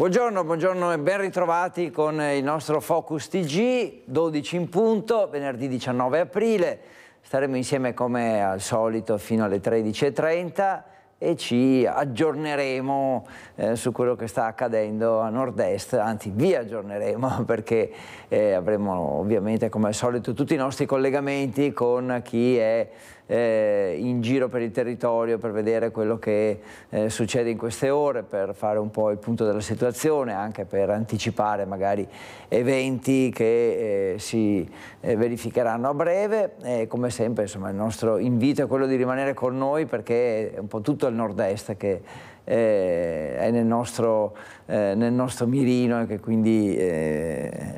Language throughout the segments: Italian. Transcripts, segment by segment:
Buongiorno e ben ritrovati con il nostro Focus TG, 12 in punto, venerdì 19 aprile. Staremo insieme come al solito fino alle 13:30 e ci aggiorneremo su quello che sta accadendo a nord-est, anzi vi aggiorneremo perché avremo ovviamente come al solito tutti i nostri collegamenti con chi è in giro per il territorio per vedere quello che succede in queste ore, per fare un po' il punto della situazione, anche per anticipare magari eventi che si verificheranno a breve. Come sempre, insomma, il nostro invito è quello di rimanere con noi, perché è un po' tutto il nord-est che è nel nostro mirino e che quindi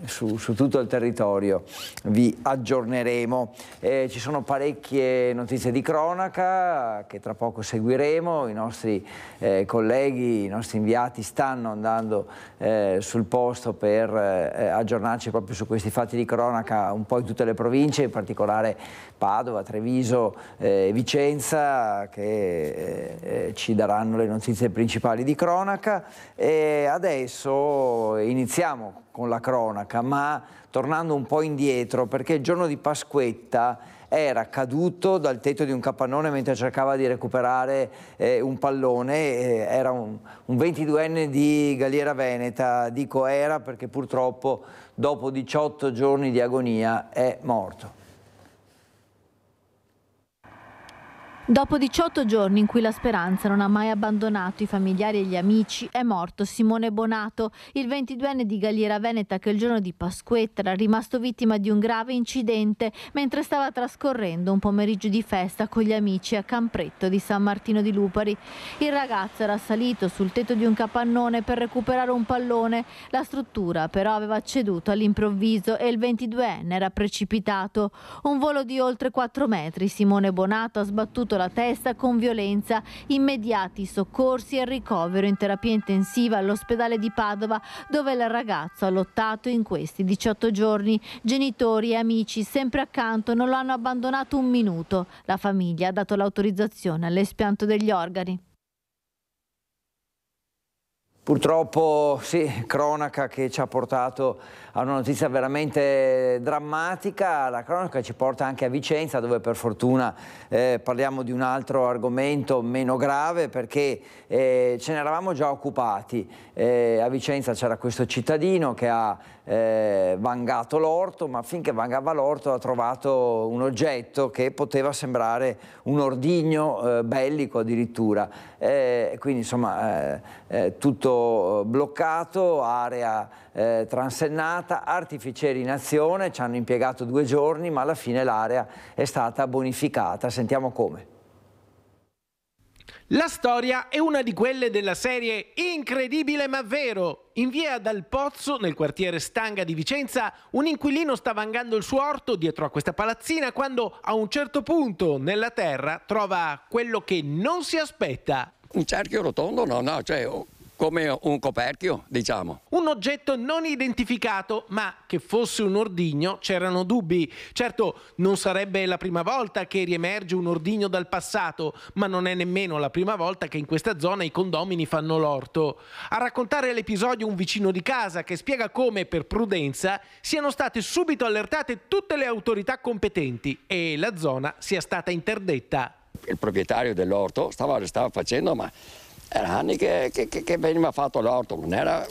su tutto il territorio vi aggiorneremo. Ci sono parecchie notizie di cronaca che tra poco seguiremo. I nostri colleghi, i nostri inviati stanno andando sul posto per aggiornarci proprio su questi fatti di cronaca un po' in tutte le province, in particolare Padova, Treviso, Vicenza, che ci daranno le notizie principali di cronaca. E adesso iniziamo con la cronaca, ma tornando un po' indietro, perché il giorno di Pasquetta era caduto dal tetto di un capannone mentre cercava di recuperare un pallone. Era un 22enne di Galliera Veneta. Dico era perché purtroppo dopo 18 giorni di agonia è morto. Dopo 18 giorni in cui la speranza non ha mai abbandonato i familiari e gli amici, è morto Simone Bonato, il 22enne di Galliera Veneta, che il giorno di Pasquetta era rimasto vittima di un grave incidente mentre stava trascorrendo un pomeriggio di festa con gli amici a Campretto di San Martino di Lupari. Il ragazzo era salito sul tetto di un capannone per recuperare un pallone. La struttura però aveva ceduto all'improvviso e il 22enne era precipitato. Un volo di oltre 4 metri. Simone Bonato ha sbattuto la testa con violenza. Immediati soccorsi e ricovero in terapia intensiva all'ospedale di Padova, dove il ragazzo ha lottato in questi 18 giorni. Genitori e amici sempre accanto non lo hanno abbandonato un minuto. La famiglia ha dato l'autorizzazione all'espianto degli organi. Purtroppo sì, cronaca che ci ha portato a una notizia veramente drammatica. La cronaca ci porta anche a Vicenza, dove per fortuna parliamo di un altro argomento meno grave, perché ce ne eravamo già occupati. A Vicenza c'era questo cittadino che ha vangato l'orto, ma finché vangava l'orto ha trovato un oggetto che poteva sembrare un ordigno bellico addirittura. Quindi insomma tutto bloccato, area transennata, artificieri in azione, ci hanno impiegato 2 giorni, ma alla fine l'area è stata bonificata. Sentiamo come. La storia è una di quelle della serie Incredibile ma vero. In via Dal Pozzo, nel quartiere Stanga di Vicenza, un inquilino sta vangando il suo orto dietro a questa palazzina quando a un certo punto nella terra trova quello che non si aspetta. Un cerchio rotondo? No, cioè come un coperchio, diciamo. Un oggetto non identificato, ma che fosse un ordigno c'erano dubbi. Certo, non sarebbe la prima volta che riemerge un ordigno dal passato, ma non è nemmeno la prima volta che in questa zona i condomini fanno l'orto. A raccontare l'episodio un vicino di casa che spiega come, per prudenza, siano state subito allertate tutte le autorità competenti e la zona sia stata interdetta. Il proprietario dell'orto stava facendo, ma era anni che veniva fatto l'orto, non era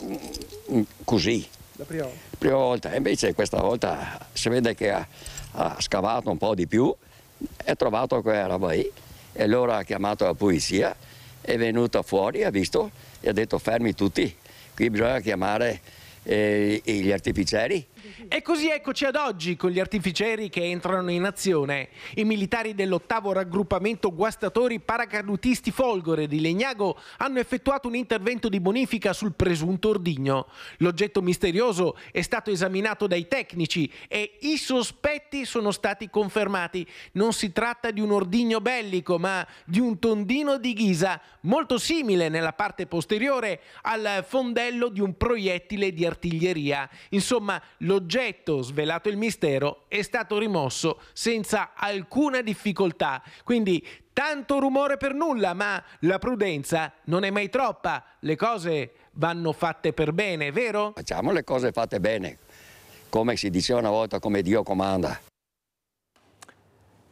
così. La prima volta. Invece questa volta si vede che ha scavato un po' di più, ha trovato quella roba lì, e allora ha chiamato la polizia, è venuta fuori, ha visto e ha detto fermi tutti, qui bisogna chiamare gli artificieri. E così eccoci ad oggi con gli artificieri che entrano in azione. I militari dell'8° raggruppamento guastatori paracadutisti Folgore di Legnago hanno effettuato un intervento di bonifica sul presunto ordigno. L'oggetto misterioso è stato esaminato dai tecnici e i sospetti sono stati confermati. Non si tratta di un ordigno bellico, ma di un tondino di ghisa, molto simile nella parte posteriore al fondello di un proiettile di artiglieria. Insomma, l'oggetto, svelato il mistero, è stato rimosso senza alcuna difficoltà. Quindi tanto rumore per nulla, ma la prudenza non è mai troppa. Le cose vanno fatte per bene, vero? Facciamo le cose fatte bene, come si diceva una volta, come Dio comanda.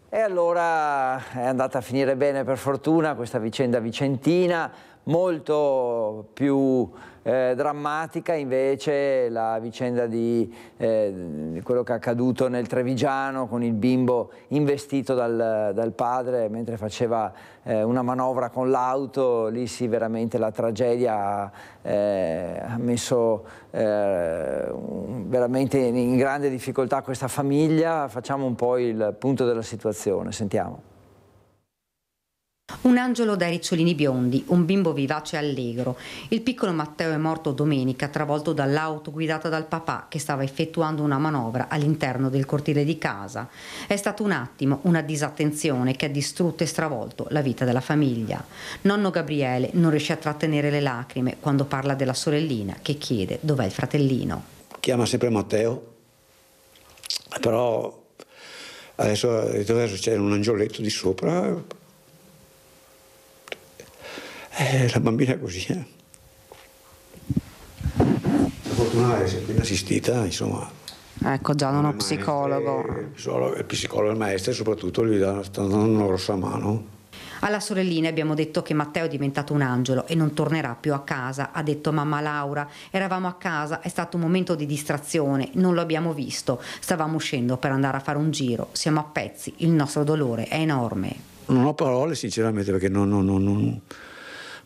E allora è andata a finire bene, per fortuna, questa vicenda vicentina. Molto più drammatica invece la vicenda di quello che è accaduto nel Trevigiano, con il bimbo investito dal padre mentre faceva una manovra con l'auto. Lì sì, veramente la tragedia ha messo veramente in grande difficoltà questa famiglia. Facciamo un po' il punto della situazione, sentiamo. Un angelo dai ricciolini biondi, un bimbo vivace e allegro. Il piccolo Matteo è morto domenica, travolto dall'auto guidata dal papà che stava effettuando una manovra all'interno del cortile di casa. È stato un attimo, una disattenzione che ha distrutto e stravolto la vita della famiglia. Nonno Gabriele non riesce a trattenere le lacrime quando parla della sorellina che chiede dov'è il fratellino. Chiama sempre Matteo, però adesso c'è un angioletto di sopra. La bambina è così. La fortuna è sempre assistita, insomma. Ecco, già uno psicologo. Il psicologo e il maestro soprattutto gli stanno dando una grossa mano. Alla sorellina abbiamo detto che Matteo è diventato un angelo e non tornerà più a casa. Ha detto mamma Laura, eravamo a casa, è stato un momento di distrazione, non lo abbiamo visto, stavamo uscendo per andare a fare un giro, siamo a pezzi, il nostro dolore è enorme. Non ho parole sinceramente, perché non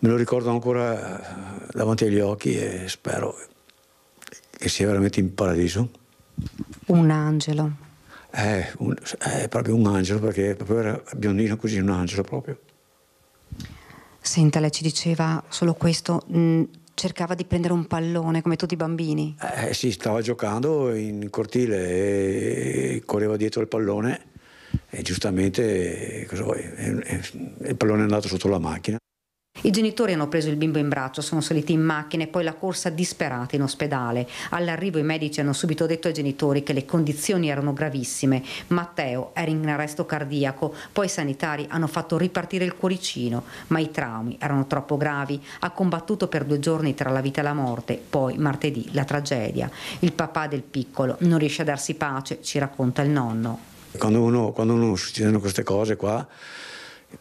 me lo ricordo ancora davanti agli occhi e spero che sia veramente in paradiso. Un angelo. È proprio un angelo, perché proprio era biondino così, un angelo proprio. Senta, lei ci diceva solo questo, cercava di prendere un pallone come tutti i bambini. Sì, stava giocando in cortile e correva dietro il pallone e giustamente, cosa vuoi, il pallone è andato sotto la macchina. I genitori hanno preso il bimbo in braccio, sono saliti in macchina e poi la corsa disperata in ospedale. All'arrivo i medici hanno subito detto ai genitori che le condizioni erano gravissime. Matteo era in arresto cardiaco, poi i sanitari hanno fatto ripartire il cuoricino, ma i traumi erano troppo gravi. Ha combattuto per 2 giorni tra la vita e la morte, poi martedì la tragedia. Il papà del piccolo non riesce a darsi pace, ci racconta il nonno. Quando uno succedono queste cose qua,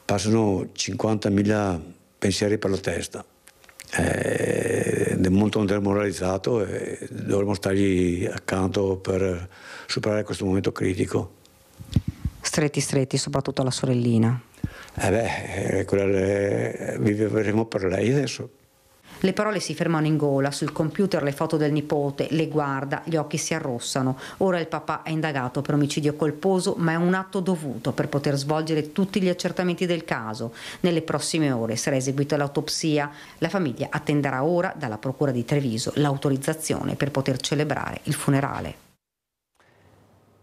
passano 50.000 pensieri per la testa, è molto demoralizzato e dovremmo stargli accanto per superare questo momento critico. Stretti, soprattutto alla sorellina. Vivremo per lei adesso. Le parole si fermano in gola, sul computer le foto del nipote, le guarda, gli occhi si arrossano. Ora il papà è indagato per omicidio colposo, ma è un atto dovuto per poter svolgere tutti gli accertamenti del caso. Nelle prossime ore sarà eseguita l'autopsia. La famiglia attenderà ora dalla Procura di Treviso l'autorizzazione per poter celebrare il funerale.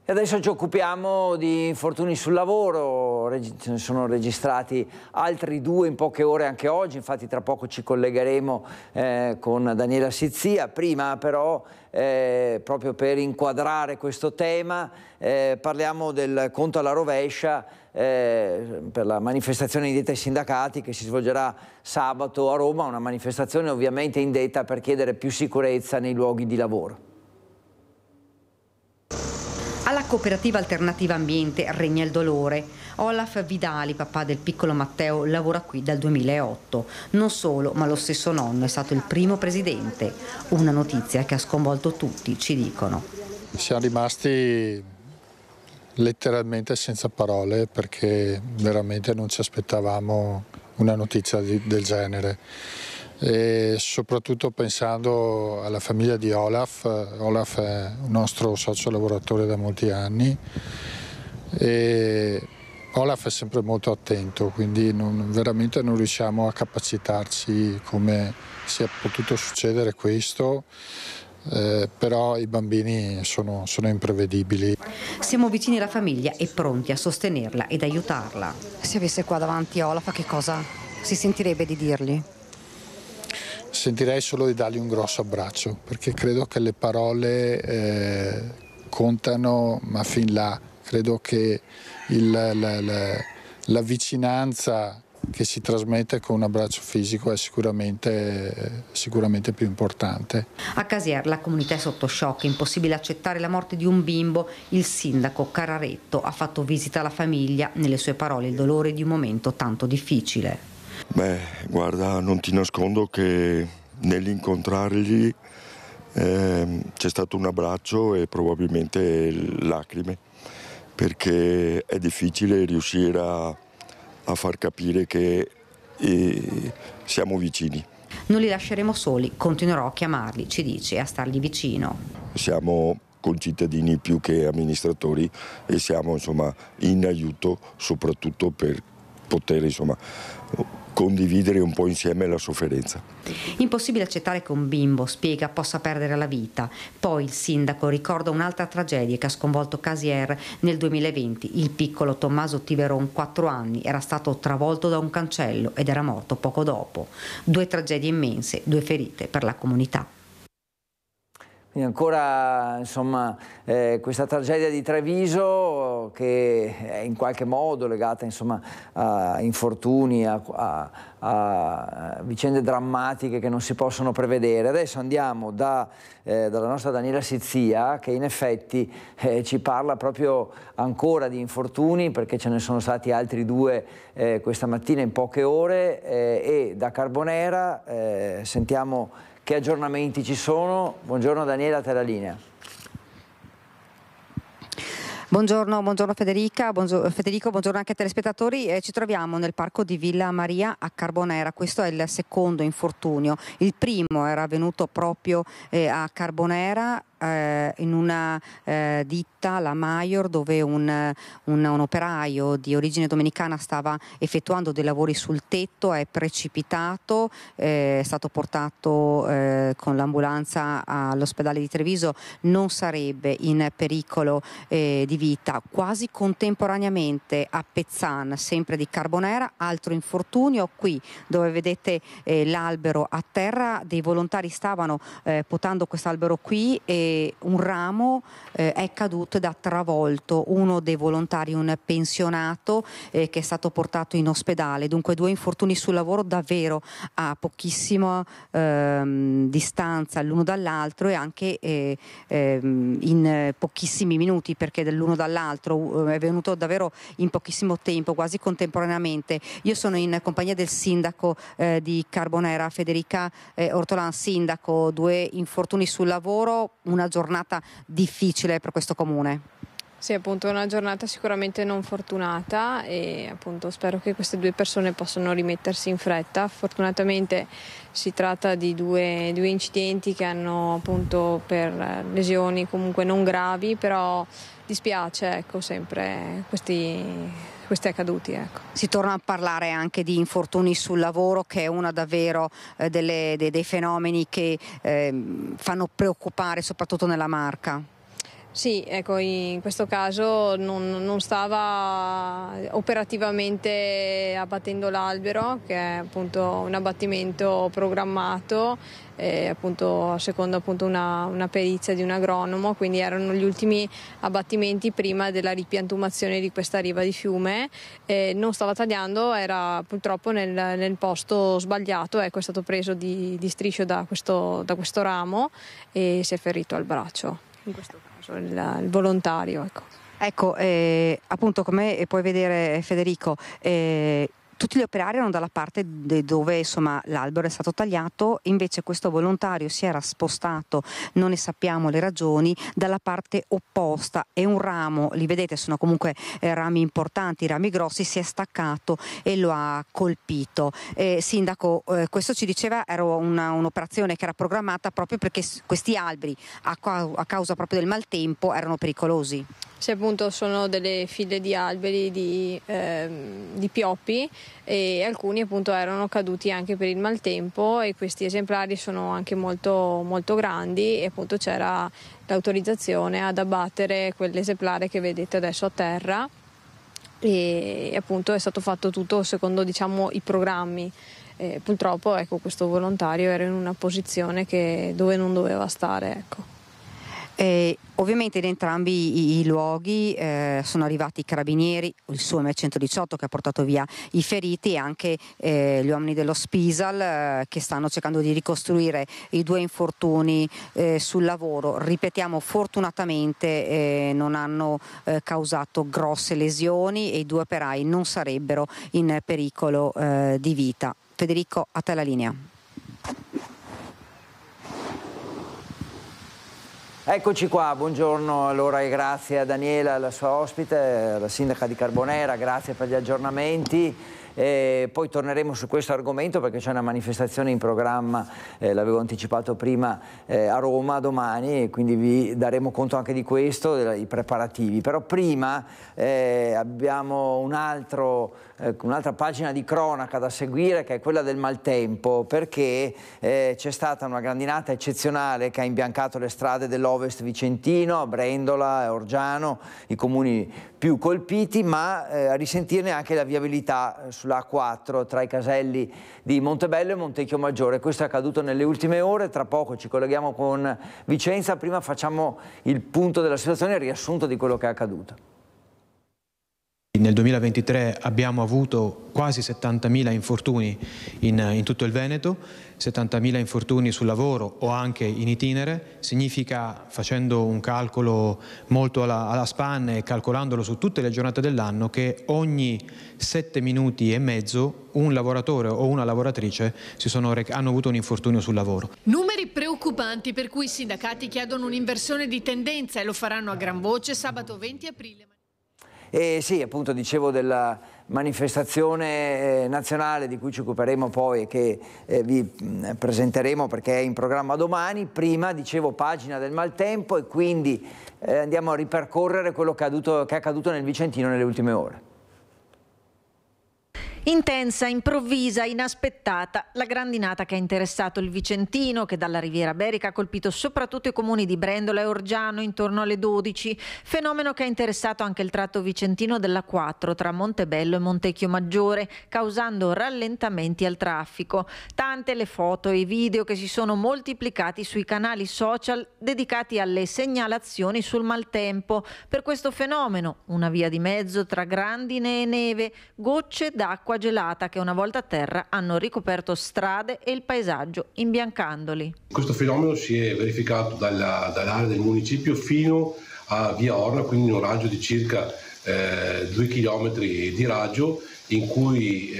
E adesso ci occupiamo di infortuni sul lavoro. Ce ne sono registrati altri 2 in poche ore anche oggi, infatti tra poco ci collegheremo con Daniela Sizzia. Prima però, proprio per inquadrare questo tema, parliamo del conto alla rovescia per la manifestazione indetta ai sindacati che si svolgerà sabato a Roma, una manifestazione ovviamente indetta per chiedere più sicurezza nei luoghi di lavoro. Alla cooperativa Alternativa Ambiente regna il dolore. Olaf Vidali, papà del piccolo Matteo, lavora qui dal 2008. Non solo, ma lo stesso nonno è stato il primo presidente. Una notizia che ha sconvolto tutti, ci dicono. Siamo rimasti letteralmente senza parole, perché veramente non ci aspettavamo una notizia del genere. E soprattutto pensando alla famiglia di Olaf. Olaf è un nostro socio lavoratore da molti anni e Olaf è sempre molto attento, quindi veramente non riusciamo a capacitarci come sia potuto succedere questo. Però i bambini sono imprevedibili. Siamo vicini alla famiglia e pronti a sostenerla ed aiutarla. Se avesse qua davanti Olaf, che cosa si sentirebbe di dirgli? Sentirei solo di dargli un grosso abbraccio, perché credo che le parole contano, ma fin là. Credo che la vicinanza che si trasmette con un abbraccio fisico è sicuramente più importante. A Casier la comunità è sotto shock, è impossibile accettare la morte di un bimbo. Il sindaco Cararetto ha fatto visita alla famiglia, nelle sue parole il dolore di un momento tanto difficile. Beh, guarda, non ti nascondo che nell'incontrarli c'è stato un abbraccio e probabilmente lacrime, perché è difficile riuscire a far capire che siamo vicini. Non li lasceremo soli, continuerò a chiamarli, ci dice, e a stargli vicino. Siamo concittadini più che amministratori e siamo insomma in aiuto soprattutto per poter insomma condividere un po' insieme la sofferenza. Impossibile accettare che un bimbo, spiega, possa perdere la vita. Poi il sindaco ricorda un'altra tragedia che ha sconvolto Casier nel 2020. Il piccolo Tommaso Tiveron, 4 anni, era stato travolto da un cancello ed era morto poco dopo. 2 tragedie immense, 2 ferite per la comunità. Quindi ancora insomma, questa tragedia di Treviso che è in qualche modo legata insomma, a infortuni, a vicende drammatiche che non si possono prevedere. Adesso andiamo dalla nostra Daniela Sizzia, che in effetti ci parla proprio ancora di infortuni, perché ce ne sono stati altri 2 questa mattina in poche ore, e da Carbonera sentiamo che aggiornamenti ci sono. Buongiorno Daniela, a te la linea. Buongiorno Federico, buongiorno anche ai telespettatori. Ci troviamo nel parco di Villa Maria a Carbonera. Questo è il secondo infortunio. Il primo era avvenuto proprio a Carbonera, in una ditta, la Maior, dove un operaio di origine dominicana stava effettuando dei lavori sul tetto, è precipitato, è stato portato con l'ambulanza all'ospedale di Treviso, non sarebbe in pericolo di vita. Quasi contemporaneamente a Pezzan, sempre di Carbonera, altro infortunio qui dove vedete l'albero a terra. Dei volontari stavano potando quest'albero qui e un ramo è caduto ed ha travolto uno dei volontari, un pensionato che è stato portato in ospedale. Dunque 2 infortuni sul lavoro davvero a pochissima distanza l'uno dall'altro, e anche in pochissimi minuti, perché dall'uno dall'altro è venuto davvero in pochissimo tempo, quasi contemporaneamente. Io sono in compagnia del sindaco di Carbonera, Federica Ortolan. Sindaco, 2 infortuni sul lavoro, una giornata difficile per questo comune. Sì, appunto, una giornata sicuramente non fortunata, e appunto spero che queste 2 persone possano rimettersi in fretta. Fortunatamente si tratta di due incidenti che hanno appunto per lesioni comunque non gravi, però dispiace, ecco, sempre questi accaduti, ecco. Si torna a parlare anche di infortuni sul lavoro, che è una davvero dei fenomeni che fanno preoccupare soprattutto nella Marca. Sì, ecco, in questo caso non stava operativamente abbattendo l'albero, che è appunto un abbattimento programmato, appunto secondo appunto una perizia di un agronomo, quindi erano gli ultimi abbattimenti prima della ripiantumazione di questa riva di fiume. Non stava tagliando, era purtroppo nel posto sbagliato, ecco, è stato preso di striscio da questo ramo e si è ferito al braccio, in questo caso il volontario, ecco. Ecco, appunto, come puoi vedere Federico, tutti gli operai erano dalla parte dove insomma l'albero è stato tagliato, invece questo volontario si era spostato, non ne sappiamo le ragioni, dalla parte opposta, e un ramo, li vedete, sono comunque rami importanti, rami grossi, si è staccato e lo ha colpito. Sindaco, questo ci diceva era un'operazione che era programmata proprio perché questi alberi a causa proprio del maltempo erano pericolosi. Sì, appunto, sono delle file di alberi di pioppi, e alcuni appunto erano caduti anche per il maltempo, e questi esemplari sono anche molto, molto grandi, e appunto c'era l'autorizzazione ad abbattere quell'esemplare che vedete adesso a terra, e appunto è stato fatto tutto secondo, diciamo, i programmi. Purtroppo, ecco, questo volontario era in una posizione dove non doveva stare, ecco. Ovviamente in entrambi i luoghi sono arrivati i carabinieri, il SUAM 118 che ha portato via i feriti e anche gli uomini dello Spisal che stanno cercando di ricostruire i 2 infortuni sul lavoro. Ripetiamo, fortunatamente non hanno causato grosse lesioni e i 2 operai non sarebbero in pericolo di vita. Federico, a te la linea. Eccoci qua, buongiorno allora e grazie a Daniela, la sua ospite, la sindaca di Carbonera, grazie per gli aggiornamenti. Poi torneremo su questo argomento perché c'è una manifestazione in programma, l'avevo anticipato prima, a Roma domani, e quindi vi daremo conto anche di questo, i preparativi. Però prima abbiamo un'altra pagina di cronaca da seguire, che è quella del maltempo, perché c'è stata una grandinata eccezionale che ha imbiancato le strade dell'Ovest vicentino, Brendola e Orgiano, i comuni più colpiti, ma a risentirne anche la viabilità sulla A4 tra i caselli di Montebello e Montecchio Maggiore. Questo è accaduto nelle ultime ore, tra poco ci colleghiamo con Vicenza, prima facciamo il punto della situazione e il riassunto di quello che è accaduto. Nel 2023 abbiamo avuto quasi 70.000 infortuni in tutto il Veneto, 70.000 infortuni sul lavoro o anche in itinere. Significa, facendo un calcolo molto alla spanne e calcolandolo su tutte le giornate dell'anno, che ogni 7 minuti e mezzo un lavoratore o una lavoratrice hanno avuto un infortunio sul lavoro. Numeri preoccupanti per cui i sindacati chiedono un'inversione di tendenza e lo faranno a gran voce sabato 20 aprile. Sì, appunto dicevo della manifestazione nazionale di cui ci occuperemo poi e che vi presenteremo perché è in programma domani. Prima dicevo pagina del maltempo e quindi andiamo a ripercorrere quello che è accaduto nel Vicentino nelle ultime ore. Intensa, improvvisa, inaspettata, la grandinata che ha interessato il Vicentino, che dalla Riviera Berica ha colpito soprattutto i comuni di Brendola e Orgiano intorno alle 12, fenomeno che ha interessato anche il tratto vicentino della 4 tra Montebello e Montecchio Maggiore, causando rallentamenti al traffico. Tante le foto e i video che si sono moltiplicati sui canali social dedicati alle segnalazioni sul maltempo. Per questo fenomeno, una via di mezzo tra grandine e neve, gocce d'acqua gelata che una volta a terra hanno ricoperto strade e il paesaggio imbiancandoli. Questo fenomeno si è verificato dall'area del municipio fino a via Orna, quindi in un raggio di circa 2 chilometri di raggio, in cui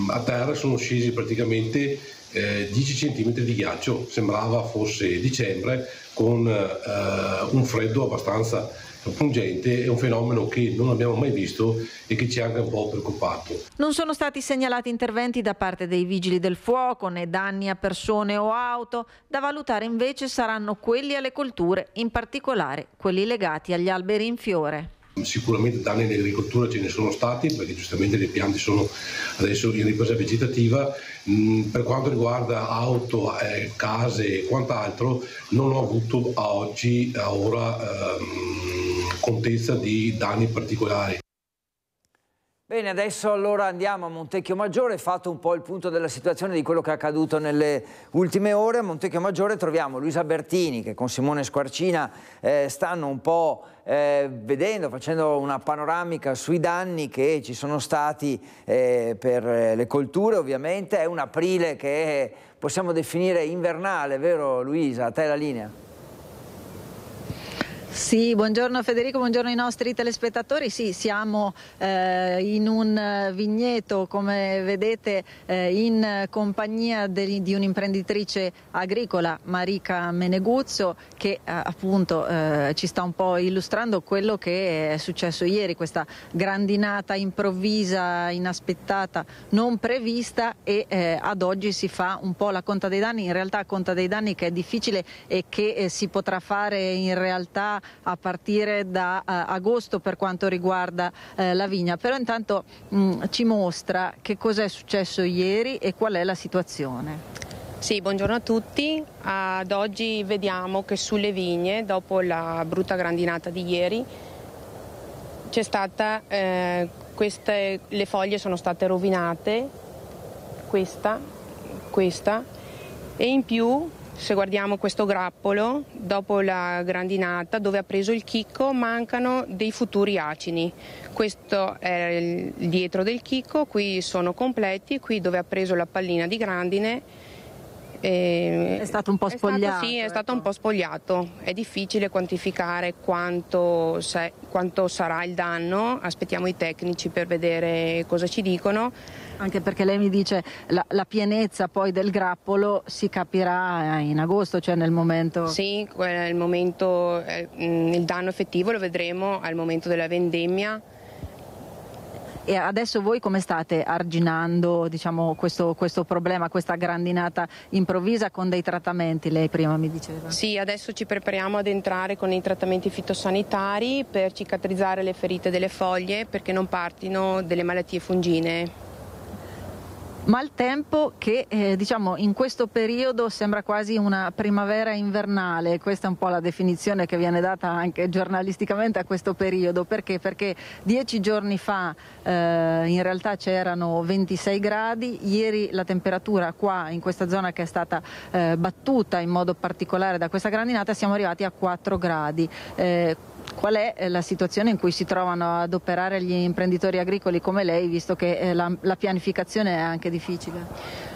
a terra sono scesi praticamente 10 centimetri di ghiaccio. Sembrava fosse dicembre, con un freddo abbastanza pungente. È un fenomeno che non abbiamo mai visto e che ci ha anche un po' preoccupato. Non sono stati segnalati interventi da parte dei vigili del fuoco né danni a persone o auto. Da valutare invece saranno quelli alle colture, in particolare quelli legati agli alberi in fiore. Sicuramente danni all'agricoltura ce ne sono stati, perché giustamente le piante sono adesso in ripresa vegetativa. Per quanto riguarda auto, case e quant'altro, non ho avuto a ora contezza di danni particolari. Bene, adesso allora andiamo a Montecchio Maggiore, fatto un po' il punto della situazione di quello che è accaduto nelle ultime ore. A Montecchio Maggiore troviamo Luisa Bertini che con Simone Squarcina stanno un po' facendo una panoramica sui danni che ci sono stati per le colture. Ovviamente è un aprile che possiamo definire invernale, vero Luisa? A te la linea. Sì, buongiorno Federico, buongiorno ai nostri telespettatori. Sì, siamo in un vigneto, come vedete, in compagnia di un'imprenditrice agricola, Marica Meneguzzo, che appunto ci sta un po' illustrando quello che è successo ieri, questa grandinata improvvisa, inaspettata, non prevista, e ad oggi si fa un po' la conta dei danni. In realtà conta dei danni che è difficile e che si potrà fare in realtà a partire da agosto per quanto riguarda la vigna, però intanto ci mostra che cosa è successo ieri e qual è la situazione. Sì, buongiorno a tutti. Ad oggi vediamo che sulle vigne, dopo la brutta grandinata di ieri, c'è stata le foglie sono state rovinate, questa, e in più se guardiamo questo grappolo, dopo la grandinata dove ha preso il chicco mancano dei futuri acini. Questo è il dietro del chicco, qui sono completi, qui dove ha preso la pallina di grandine. È stato un po' spogliato. Sì, è stato un po' spogliato. È difficile quantificare quanto sarà il danno, aspettiamo i tecnici per vedere cosa ci dicono. Anche perché lei mi dice la pienezza poi del grappolo si capirà in agosto, cioè nel momento... Sì, il momento, il danno effettivo lo vedremo al momento della vendemmia. E adesso voi come state arginando, diciamo, questo problema, questa grandinata improvvisa con dei trattamenti, lei prima mi diceva? Sì, adesso ci prepariamo ad entrare con i trattamenti fitosanitari per cicatrizzare le ferite delle foglie perché non partino delle malattie fungine. Maltempo che diciamo in questo periodo sembra quasi una primavera invernale, questa è un po' la definizione che viene data anche giornalisticamente a questo periodo. Perché? Perché 10 giorni fa in realtà c'erano 26 gradi, ieri la temperatura qua in questa zona che è stata battuta in modo particolare da questa grandinata siamo arrivati a 4 gradi. Qual è la situazione in cui si trovano ad operare gli imprenditori agricoli come lei, visto che la pianificazione è anche difficile?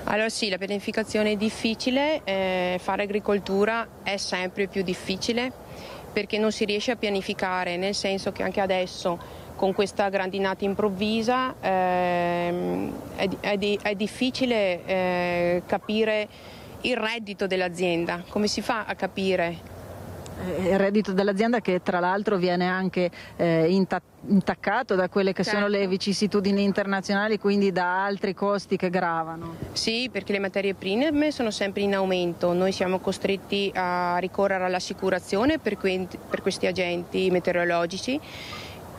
Allora sì, la pianificazione è difficile, fare agricoltura è sempre più difficile perché non si riesce a pianificare, nel senso che anche adesso con questa grandinata improvvisa è difficile capire il reddito dell'azienda. Come si fa a capire? Il reddito dell'azienda che tra l'altro viene anche intaccato da quelle che sono le vicissitudini internazionali, quindi da altri costi che gravano. Sì, perché le materie prime sono sempre in aumento, noi siamo costretti a ricorrere all'assicurazione per questi agenti meteorologici,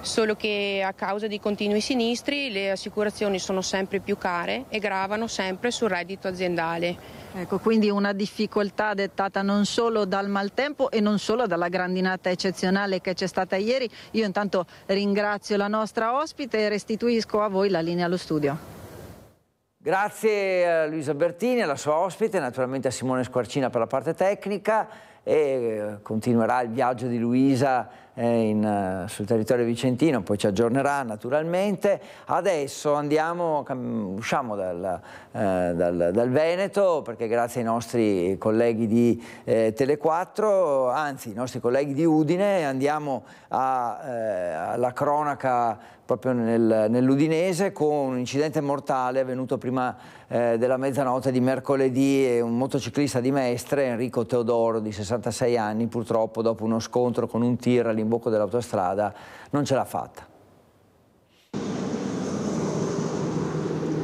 solo che a causa di continui sinistri le assicurazioni sono sempre più care e gravano sempre sul reddito aziendale. Ecco, quindi una difficoltà dettata non solo dal maltempo e non solo dalla grandinata eccezionale che c'è stata ieri. Io intanto ringrazio la nostra ospite e restituisco a voi la linea allo studio. Grazie a Luisa Bertini, alla sua ospite, naturalmente a Simone Squarcina per la parte tecnica, e continuerà il viaggio di Luisa sul territorio vicentino, poi ci aggiornerà naturalmente. Adesso usciamo dal Veneto, perché grazie ai nostri colleghi di Tele4, anzi i nostri colleghi di Udine, andiamo alla cronaca proprio nell'Udinese con un incidente mortale avvenuto prima della mezzanotte di mercoledì. Un motociclista di Mestre, Enrico Teodoro, di 66 anni, purtroppo dopo uno scontro con un tir all'imbocco dell'autostrada non ce l'ha fatta.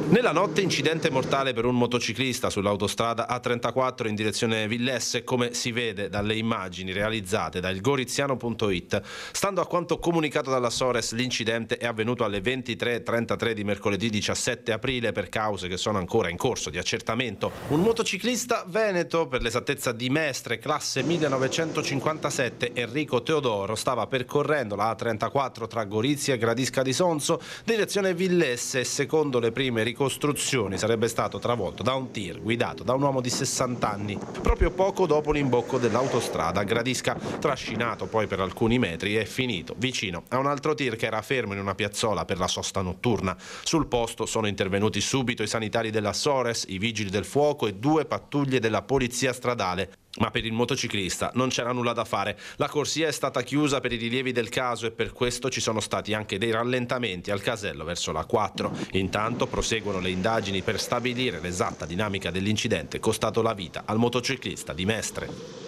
Nella notte incidente mortale per un motociclista sull'autostrada A34 in direzione Villesse, come si vede dalle immagini realizzate da ilgoriziano.it. Stando a quanto comunicato dalla Sores, l'incidente è avvenuto alle 23:33 di mercoledì 17 aprile per cause che sono ancora in corso di accertamento. Un motociclista veneto, per l'esattezza di Mestre, classe 1957, Enrico Teodoro, stava percorrendo la A34 tra Gorizia e Gradisca di Sonzo, direzione Villesse, e secondo le prime ricostruzioni sarebbe stato travolto da un tir guidato da un uomo di 60 anni proprio poco dopo l'imbocco dell'autostrada a Gradisca, trascinato poi per alcuni metri e finito vicino a un altro tir che era fermo in una piazzola per la sosta notturna. Sul posto sono intervenuti subito i sanitari della Sores, i vigili del fuoco e 2 pattuglie della polizia stradale. Ma per il motociclista non c'era nulla da fare. La corsia è stata chiusa per i rilievi del caso e per questo ci sono stati anche dei rallentamenti al casello verso la 4. Intanto proseguono le indagini per stabilire l'esatta dinamica dell'incidente costato la vita al motociclista di Mestre.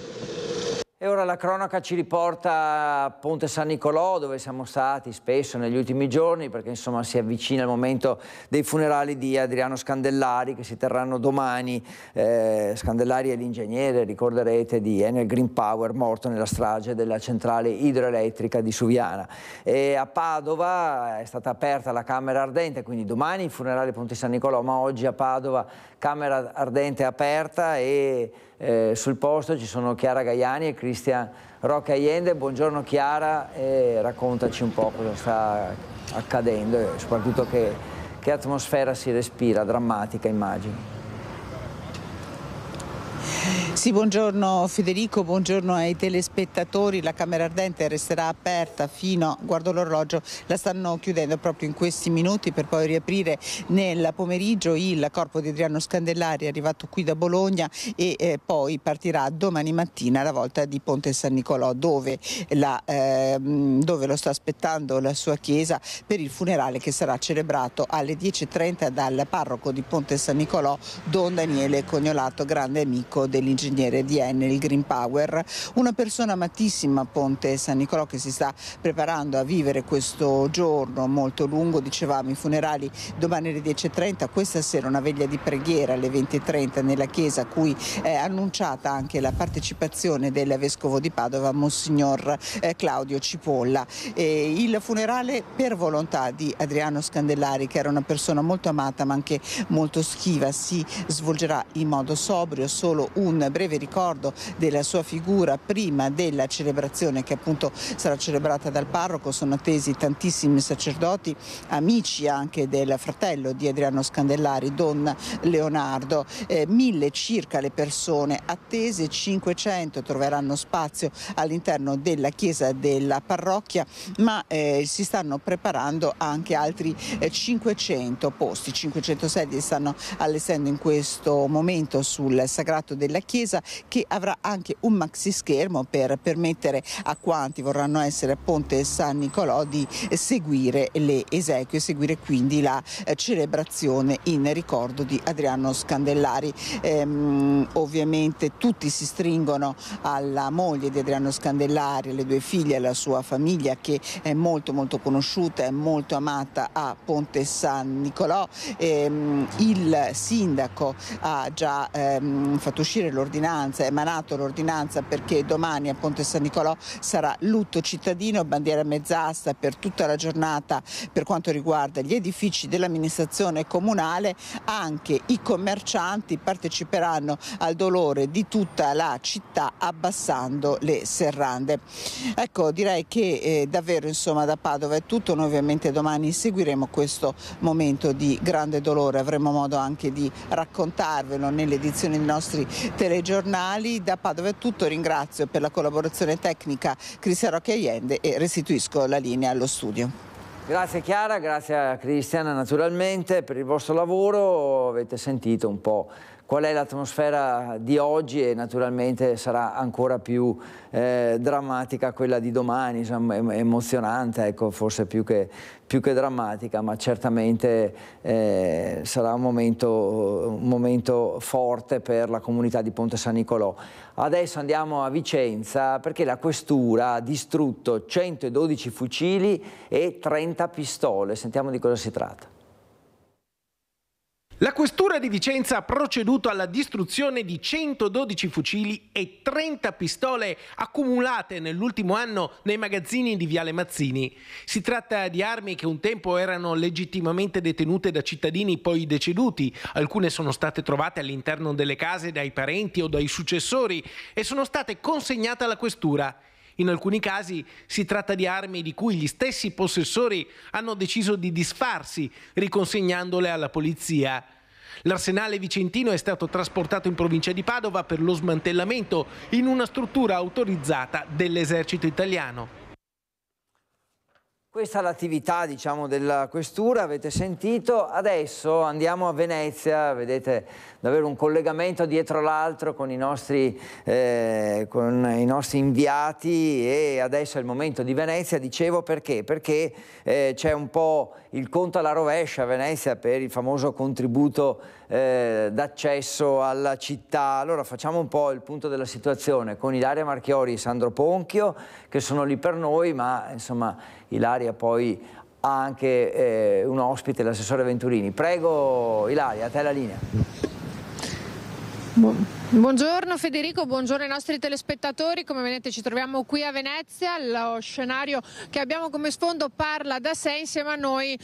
E ora la cronaca ci riporta a Ponte San Nicolò, dove siamo stati spesso negli ultimi giorni, perché insomma si avvicina il momento dei funerali di Adriano Scandellari, che si terranno domani. Scandellari è l'ingegnere, ricorderete, di Enel Green Power, morto nella strage della centrale idroelettrica di Suviana. E a Padova è stata aperta la Camera Ardente, quindi domani il funerale Ponte San Nicolò, ma oggi a Padova Camera Ardente aperta, e sul posto ci sono Chiara Gaiani e Cristian Roque Allende. Buongiorno Chiara, e raccontaci un po' cosa sta accadendo e soprattutto che atmosfera si respira, drammatica immagino. Sì, buongiorno Federico, buongiorno ai telespettatori. La Camera Ardente resterà aperta fino, guardo l'orologio, la stanno chiudendo proprio in questi minuti per poi riaprire nel pomeriggio. Il corpo di Adriano Scandellari è arrivato qui da Bologna e poi partirà domani mattina alla volta di Ponte San Nicolò, dove lo sta aspettando la sua chiesa per il funerale che sarà celebrato alle 10:30 dal parroco di Ponte San Nicolò, Don Daniele Cognolato, grande amico dell'ingegnere di Enel Green Power. Una persona amatissima a Ponte San Nicolò, che si sta preparando a vivere questo giorno molto lungo. Dicevamo, i funerali domani alle 10:30, questa sera una veglia di preghiera alle 20:30 nella chiesa, a cui è annunciata anche la partecipazione del vescovo di Padova, Monsignor Claudio Cipolla. Il funerale per volontà di Adriano Scandellari, che era una persona molto amata ma anche molto schiva, si svolgerà in modo sobrio. Solo un breve ricordo della sua figura prima della celebrazione, che appunto sarà celebrata dal parroco. Sono attesi tantissimi sacerdoti, amici anche del fratello di Adriano Scandellari, Don Leonardo. 1000 circa le persone attese, 500 troveranno spazio all'interno della chiesa della parrocchia, ma si stanno preparando anche altri 500 posti, 500 sedie stanno allestendo in questo momento sul sagrato della chiesa, che avrà anche un maxi schermo per permettere a quanti vorranno essere a Ponte San Nicolò di seguire le esequie, seguire quindi la celebrazione in ricordo di Adriano Scandellari. Ovviamente tutti si stringono alla moglie di Adriano Scandellari, alle 2 figlie, alla sua famiglia, che è molto molto conosciuta e molto amata a Ponte San Nicolò. Il sindaco ha già fatto uscire l'ordinanza, emanato l'ordinanza, perché domani a Ponte San Nicolò sarà lutto cittadino, bandiera mezz'asta per tutta la giornata per quanto riguarda gli edifici dell'amministrazione comunale. Anche i commercianti parteciperanno al dolore di tutta la città abbassando le serrande. Ecco, direi che davvero, insomma, da Padova è tutto. Noi ovviamente domani seguiremo questo momento di grande dolore, avremo modo anche di raccontarvelo nelle edizioni dei nostri telegiornali. Da Padova è tutto, ringrazio per la collaborazione tecnica Cristian Rocchi Allende e restituisco la linea allo studio. Grazie Chiara, grazie a Cristiana naturalmente per il vostro lavoro. Avete sentito un po' qual è l'atmosfera di oggi e naturalmente sarà ancora più drammatica quella di domani, insomma, emozionante, ecco, forse più che drammatica, ma certamente sarà un momento forte per la comunità di Ponte San Nicolò. Adesso andiamo a Vicenza, perché la questura ha distrutto 112 fucili e 30 pistole. Sentiamo di cosa si tratta. La questura di Vicenza ha proceduto alla distruzione di 112 fucili e 30 pistole accumulate nell'ultimo anno nei magazzini di Viale Mazzini. Si tratta di armi che un tempo erano legittimamente detenute da cittadini poi deceduti. Alcune sono state trovate all'interno delle case dai parenti o dai successori e sono state consegnate alla questura. In alcuni casi si tratta di armi di cui gli stessi possessori hanno deciso di disfarsi, riconsegnandole alla polizia. L'arsenale vicentino è stato trasportato in provincia di Padova per lo smantellamento in una struttura autorizzata dell'esercito italiano. Questa è l'attività, diciamo, della questura, avete sentito. Adesso andiamo a Venezia, vedete davvero un collegamento dietro l'altro con i nostri inviati, e adesso è il momento di Venezia. Dicevo perché? Perché c'è un po' il conto alla rovescia a Venezia per il famoso contributo d'accesso alla città. Allora facciamo un po' il punto della situazione con Ilaria Marchiori e Sandro Ponchio, che sono lì per noi, ma insomma Ilaria poi ha anche un ospite, l'assessore Venturini. Prego Ilaria, a te la linea. Buongiorno Federico, buongiorno ai nostri telespettatori. Come vedete ci troviamo qui a Venezia, lo scenario che abbiamo come sfondo parla da sé. Insieme a noi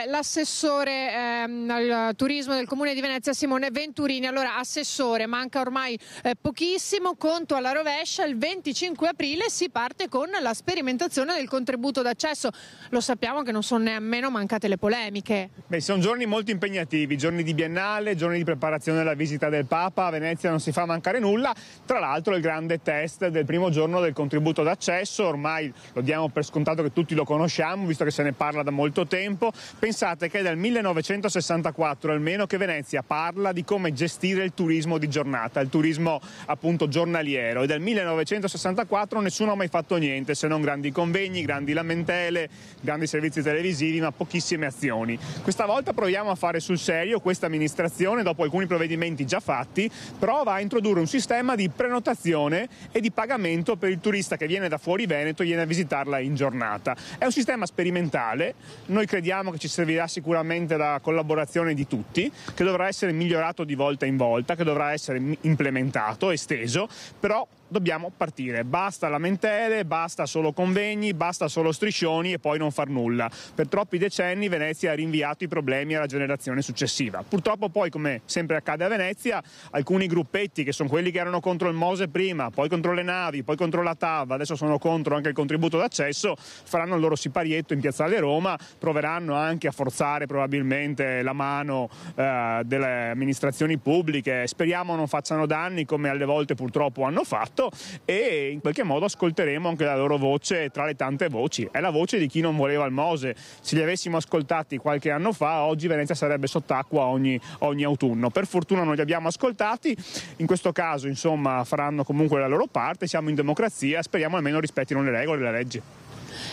l'assessore al turismo del Comune di Venezia Simone Venturini. Allora assessore, manca ormai pochissimo, conto alla rovescia, il 25 aprile si parte con la sperimentazione del contributo d'accesso. Lo sappiamo che non sono nemmeno mancate le polemiche. Beh, sono giorni molto impegnativi, giorni di biennale, giorni di preparazione della visita del Papa. A Venezia non si fa mancare nulla. Tra l'altro il grande test del primo giorno del contributo d'accesso, ormai lo diamo per scontato che tutti lo conosciamo, visto che se ne parla da molto tempo. Pensate che è dal 1964 almeno che Venezia parla di come gestire il turismo di giornata, il turismo appunto giornaliero, e dal 1964 nessuno ha mai fatto niente se non grandi convegni, grandi lamentele, grandi servizi televisivi, ma pochissime azioni. Questa volta proviamo a fare sul serio. Questa amministrazione, dopo alcuni provvedimenti già fatti, prova a introdurre un sistema di prenotazione e di pagamento per il turista che viene da fuori Veneto e viene a visitarla in giornata. È un sistema sperimentale, noi crediamo che ci servirà sicuramente la collaborazione di tutti, che dovrà essere migliorato di volta in volta, che dovrà essere implementato, esteso, però dobbiamo partire, basta lamentele, basta solo convegni, basta solo striscioni e poi non far nulla. Per troppi decenni Venezia ha rinviato i problemi alla generazione successiva. Purtroppo poi, come sempre accade a Venezia, alcuni gruppetti che sono quelli che erano contro il Mose prima, poi contro le navi, poi contro la TAV, adesso sono contro anche il contributo d'accesso, faranno il loro siparietto in Piazzale Roma, proveranno anche a forzare probabilmente la mano delle amministrazioni pubbliche, speriamo non facciano danni come alle volte purtroppo hanno fatto, e in qualche modo ascolteremo anche la loro voce tra le tante voci. È la voce di chi non voleva il Mose. Se li avessimo ascoltati qualche anno fa, oggi Venezia sarebbe sott'acqua ogni autunno. Per fortuna non li abbiamo ascoltati, in questo caso insomma faranno comunque la loro parte, siamo in democrazia, speriamo almeno rispettino le regole e le leggi.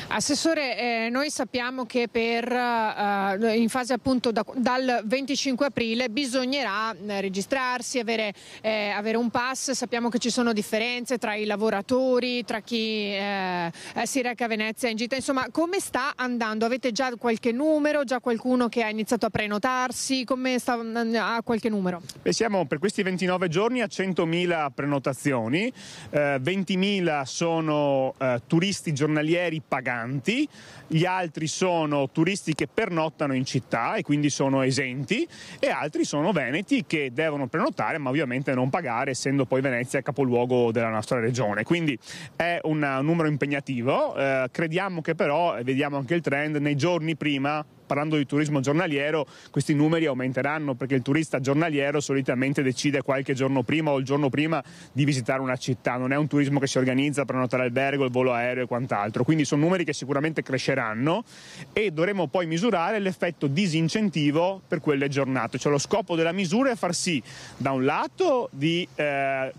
Assessore, noi sappiamo che in fase appunto dal 25 aprile bisognerà registrarsi, avere un pass. Sappiamo che ci sono differenze tra i lavoratori, tra chi si reca a Venezia in gita. Insomma, come sta andando? Avete già qualche numero? Già qualcuno che ha iniziato a prenotarsi? Come sta a qualche numero? Siamo per questi 29 giorni a 100.000 prenotazioni, 20.000 sono turisti giornalieri paganti, gli altri sono turisti che pernottano in città e quindi sono esenti, e altri sono veneti che devono prenotare ma ovviamente non pagare, essendo poi Venezia capoluogo della nostra regione. Quindi è un numero impegnativo, crediamo che però, e vediamo anche il trend, nei giorni prima, parlando di turismo giornaliero, questi numeri aumenteranno, perché il turista giornaliero solitamente decide qualche giorno prima o il giorno prima di visitare una città, non è un turismo che si organizza per prenotare l'albergo, il volo aereo e quant'altro, quindi sono numeri che sicuramente cresceranno e dovremo poi misurare l'effetto disincentivo per quelle giornate. Cioè lo scopo della misura è far sì, da un lato, di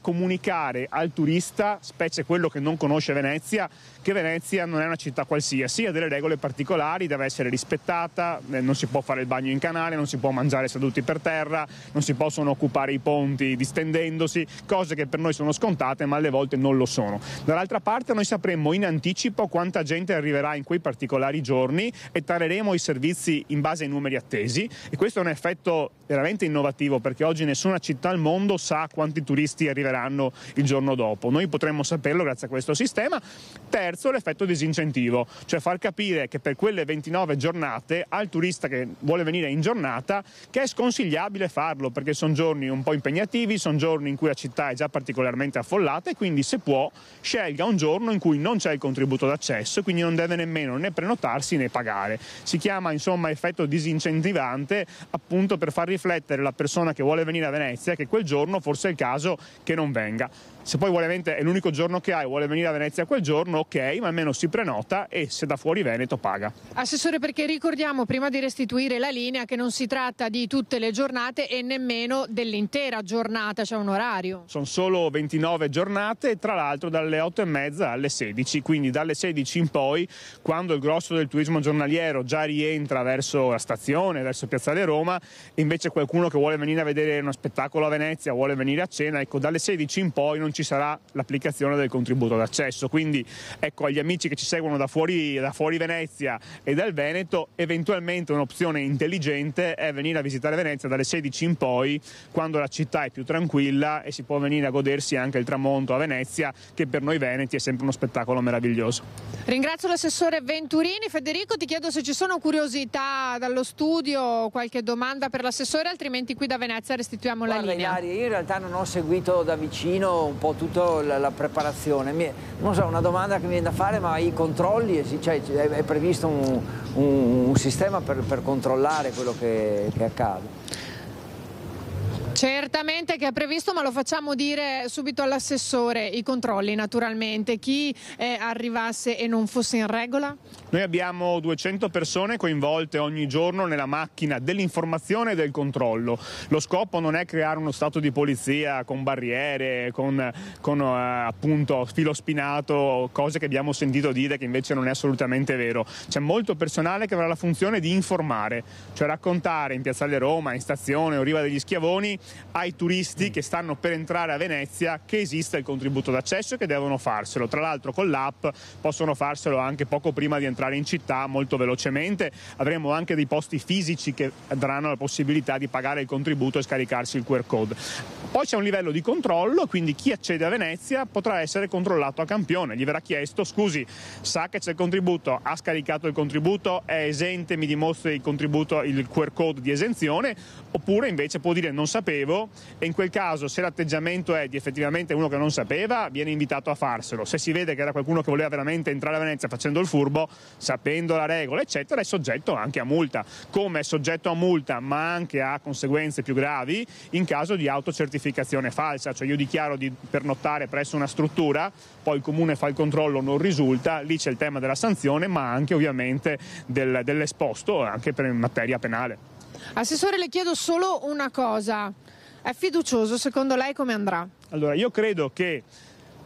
comunicare al turista, specie quello che non conosce Venezia, che Venezia non è una città qualsiasi, ha delle regole particolari, deve essere rispettata, non si può fare il bagno in canale, non si può mangiare seduti per terra, non si possono occupare i ponti distendendosi, cose che per noi sono scontate ma alle volte non lo sono. Dall'altra parte noi sapremo in anticipo quanta gente arriverà in quei particolari giorni e tareremo i servizi in base ai numeri attesi, e questo è un effetto veramente innovativo, perché oggi nessuna città al mondo sa quanti turisti arriveranno il giorno dopo. Noi potremmo saperlo grazie a questo sistema. Terzo, l'effetto disincentivo, cioè far capire che per quelle 29 giornate al turista che vuole venire in giornata che è sconsigliabile farlo, perché sono giorni un po' impegnativi, sono giorni in cui la città è già particolarmente affollata, e quindi se può scelga un giorno in cui non c'è il contributo d'accesso e quindi non deve nemmeno né prenotarsi né pagare. Si chiama insomma effetto disincentivante, appunto per far riflettere la persona che vuole venire a Venezia che quel giorno forse è il caso che non venga. Se poi è l'unico giorno che ha e vuole venire a Venezia quel giorno, ok, ma almeno si prenota e se da fuori Veneto paga. Assessore, perché ricordiamo prima di restituire la linea che non si tratta di tutte le giornate e nemmeno dell'intera giornata, c'è un orario. Sono solo 29 giornate, tra l'altro dalle 8:30 alle 16, quindi dalle 16 in poi, quando il grosso del turismo giornaliero già rientra verso la stazione, verso Piazzale Roma, e invece qualcuno che vuole venire a vedere uno spettacolo a Venezia, vuole venire a cena, ecco, dalle 16 in poi non ci sarà l'applicazione del contributo d'accesso. Quindi ecco, agli amici che ci seguono da fuori Venezia e dal Veneto, eventualmente un'opzione intelligente è venire a visitare Venezia dalle 16 in poi, quando la città è più tranquilla e si può venire a godersi anche il tramonto a Venezia, che per noi veneti è sempre uno spettacolo meraviglioso. Ringrazio l'assessore Venturini. Federico, ti chiedo se ci sono curiosità dallo studio, qualche domanda per l'assessore, altrimenti qui da Venezia restituiamo la linea. Ilaria, io in realtà non ho seguito da vicino un po' tutta la preparazione. Non so, una domanda che mi viene da fare, ma i controlli, cioè, è previsto un sistema per controllare quello che accade? Certamente che è previsto, ma lo facciamo dire subito all'assessore, i controlli naturalmente, chi arrivasse e non fosse in regola? Noi abbiamo 200 persone coinvolte ogni giorno nella macchina dell'informazione e del controllo. Lo scopo non è creare uno stato di polizia con barriere, con appunto filo spinato, cose che abbiamo sentito dire che invece non è assolutamente vero. C'è molto personale che avrà la funzione di informare, cioè raccontare in Piazzale Roma, in stazione o Riva degli Schiavoni ai turisti che stanno per entrare a Venezia che esiste il contributo d'accesso e che devono farselo. Tra l'altro con l'app possono farselo anche poco prima di entrare in città, molto velocemente. Avremo anche dei posti fisici che daranno la possibilità di pagare il contributo e scaricarsi il QR code. Poi c'è un livello di controllo, quindi chi accede a Venezia potrà essere controllato a campione. Gli verrà chiesto: scusi, sa che c'è il contributo, ha scaricato il contributo, è esente, mi dimostri il contributo, il QR code di esenzione, oppure invece può dire non sapevo, e in quel caso, se l'atteggiamento è di effettivamente uno che non sapeva, viene invitato a farselo. Se si vede che era qualcuno che voleva veramente entrare a Venezia facendo il furbo, sapendo la regola eccetera, è soggetto anche a multa, come è soggetto a multa ma anche a conseguenze più gravi in caso di autocertificazione falsa. Cioè io dichiaro di pernottare presso una struttura, poi il comune fa il controllo, non risulta, lì c'è il tema della sanzione ma anche ovviamente dell'esposto anche per materia penale. Assessore, le chiedo solo una cosa: è fiducioso? Secondo lei come andrà? Allora, io credo che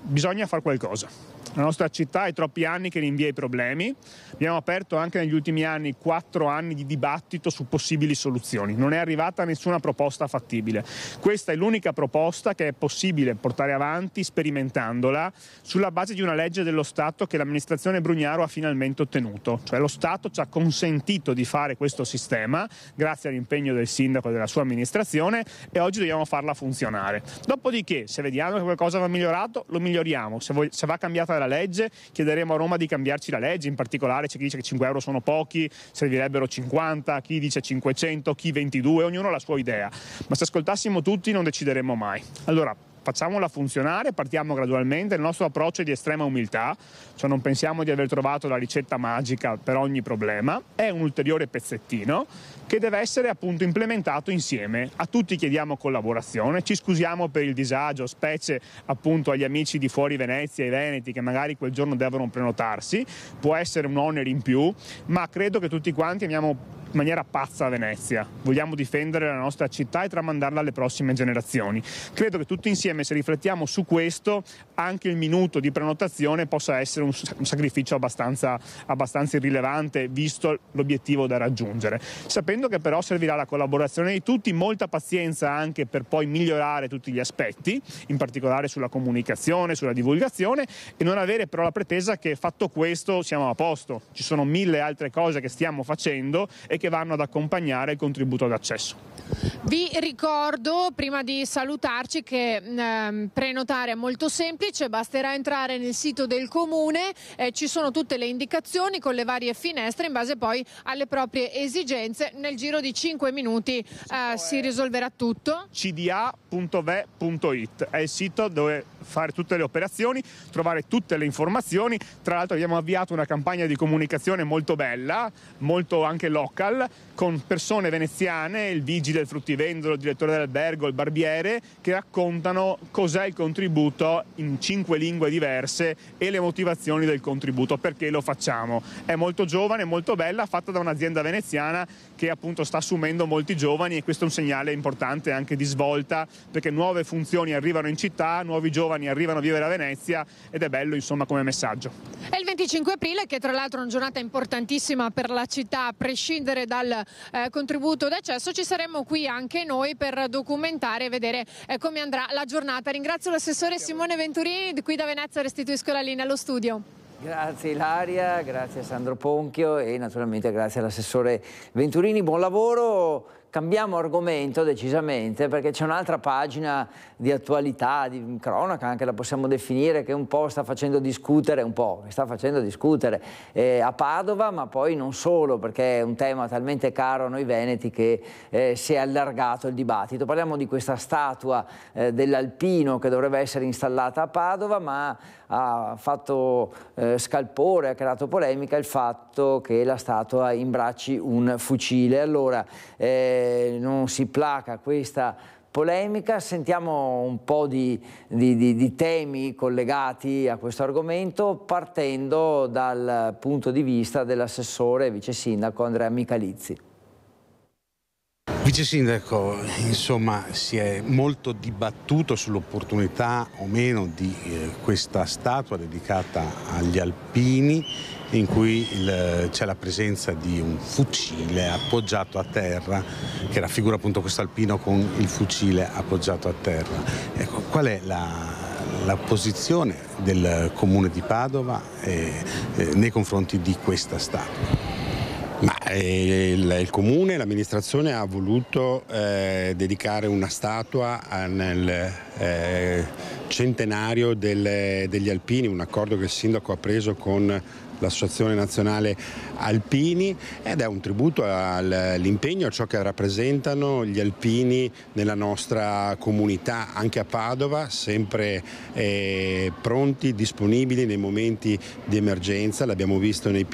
bisogna fare qualcosa. La nostra città è troppi anni che rinvia i problemi. Abbiamo aperto anche negli ultimi anni 4 anni di dibattito su possibili soluzioni. Non è arrivata nessuna proposta fattibile. Questa è l'unica proposta che è possibile portare avanti sperimentandola sulla base di una legge dello Stato che l'amministrazione Brugnaro ha finalmente ottenuto. Cioè lo Stato ci ha consentito di fare questo sistema grazie all'impegno del sindaco e della sua amministrazione e oggi dobbiamo farla funzionare. Dopodiché, se vediamo che qualcosa va migliorato, lo miglioriamo. Se va cambiata la legge, chiederemo a Roma di cambiarci la legge. In particolare c'è chi dice che 5 euro sono pochi, servirebbero 50, chi dice 500, chi 22, ognuno ha la sua idea. Ma se ascoltassimo tutti non decideremmo mai. Allora, facciamola funzionare, partiamo gradualmente. Il nostro approccio è di estrema umiltà, cioè non pensiamo di aver trovato la ricetta magica per ogni problema, è un ulteriore pezzettino che deve essere appunto implementato insieme. A tutti chiediamo collaborazione, ci scusiamo per il disagio, specie appunto agli amici di fuori Venezia e veneti che magari quel giorno devono prenotarsi, può essere un onere in più, ma credo che tutti quanti amiamo in maniera pazza Venezia, vogliamo difendere la nostra città e tramandarla alle prossime generazioni. Credo che tutti insieme, se riflettiamo su questo, anche il minuto di prenotazione possa essere un sacrificio abbastanza irrilevante visto l'obiettivo da raggiungere, sapendo che però servirà la collaborazione di tutti, molta pazienza anche per poi migliorare tutti gli aspetti, in particolare sulla comunicazione, sulla divulgazione, e non avere però la pretesa che fatto questo siamo a posto. Ci sono 1000 altre cose che stiamo facendo e che vanno ad accompagnare il contributo d'accesso. Vi ricordo, prima di salutarci, che prenotare è molto semplice, basterà entrare nel sito del comune, ci sono tutte le indicazioni con le varie finestre in base poi alle proprie esigenze. Nel giro di 5 minuti si risolverà tutto. cda.ve.it è il sito dove fare tutte le operazioni, trovare tutte le informazioni. Tra l'altro abbiamo avviato una campagna di comunicazione molto bella, molto anche local, con persone veneziane, il vigile, il fruttivendolo, il direttore dell'albergo, il barbiere, che raccontano cos'è il contributo in 5 lingue diverse e le motivazioni del contributo, perché lo facciamo. È molto giovane, molto bella, fatta da un'azienda veneziana che appunto sta assumendo molti giovani, e questo è un segnale importante anche di svolta, perché nuove funzioni arrivano in città, nuovi giovani arrivano a vivere a Venezia, ed è bello insomma come messaggio. È il 25 aprile, che tra l'altro è una giornata importantissima per la città, a prescindere dal contributo d'accesso. Ci saremo qui anche noi per documentare e vedere come andrà la giornata. Ringrazio l'assessore Simone Venturini, qui da Venezia restituisco la linea allo studio. Grazie Ilaria, grazie a Sandro Ponchio e naturalmente grazie all'assessore Venturini, buon lavoro. Cambiamo argomento decisamente, perché c'è un'altra pagina di attualità, di cronaca anche la possiamo definire, che un po' sta facendo discutere, a Padova, ma poi non solo, perché è un tema talmente caro a noi veneti che si è allargato il dibattito. Parliamo di questa statua dell'Alpino che dovrebbe essere installata a Padova, ma ha fatto scalpore, ha creato polemica il fatto che la statua imbracci un fucile. Allora non si placa questa polemica. Sentiamo un po' di temi collegati a questo argomento, partendo dal punto di vista dell'assessore e vice sindaco Andrea Michalizzi. Vice Sindaco, insomma, si è molto dibattuto sull'opportunità o meno di questa statua dedicata agli alpini, in cui c'è la presenza di un fucile appoggiato a terra, che raffigura appunto questo alpino con il fucile appoggiato a terra. Ecco, qual è la posizione del Comune di Padova nei confronti di questa statua? Ma il Comune e l'amministrazione ha voluto dedicare una statua nel centenario degli alpini, un accordo che il sindaco ha preso con l'Associazione Nazionale Alpini, ed è un tributo all'impegno, a ciò che rappresentano gli alpini nella nostra comunità, anche a Padova, sempre pronti, disponibili nei momenti di emergenza. L'abbiamo visto nei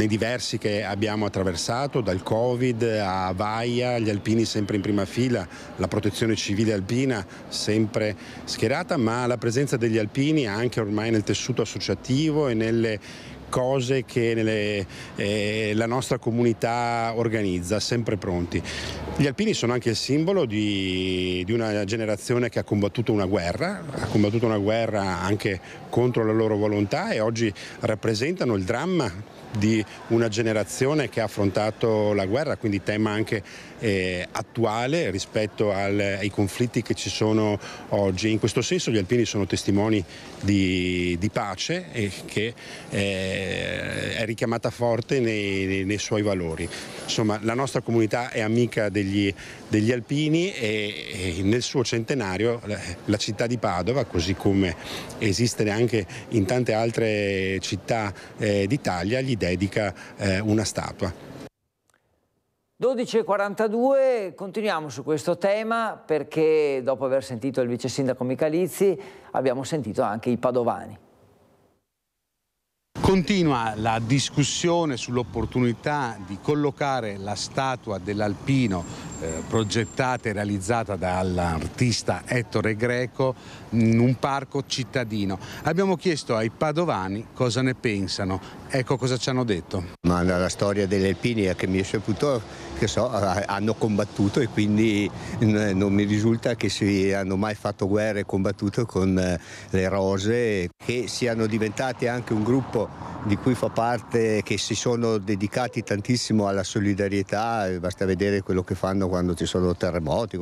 diversi che abbiamo attraversato, dal Covid a Vaia, gli alpini sempre in prima fila, la protezione civile alpina sempre schierata, ma la presenza degli alpini anche ormai nel tessuto associativo e nelle cose che la nostra comunità organizza, sempre pronti. Gli alpini sono anche il simbolo di una generazione che ha combattuto una guerra anche contro la loro volontà, e oggi rappresentano il dramma di una generazione che ha affrontato la guerra, quindi tema anche attuale rispetto ai conflitti che ci sono oggi. In questo senso gli alpini sono testimoni di pace e che è richiamata forte nei suoi valori. Insomma, la nostra comunità è amica degli alpini e nel suo centenario la città di Padova, così come esiste anche in tante altre città d'Italia, gli dedica una statua. 12:42, continuiamo su questo tema perché dopo aver sentito il vice sindaco Michalizzi abbiamo sentito anche i padovani. Continua la discussione sull'opportunità di collocare la statua dell'alpino progettata e realizzata dall'artista Ettore Greco in un parco cittadino. Abbiamo chiesto ai padovani cosa ne pensano. Ecco cosa ci hanno detto. Ma la storia degli alpini è che mi è saputo che hanno combattuto, e quindi non mi risulta che hanno mai fatto guerra e combattuto con le rose, che siano diventati anche un gruppo di cui fa parte, che si sono dedicati tantissimo alla solidarietà. Basta vedere quello che fanno quando ci sono terremoti,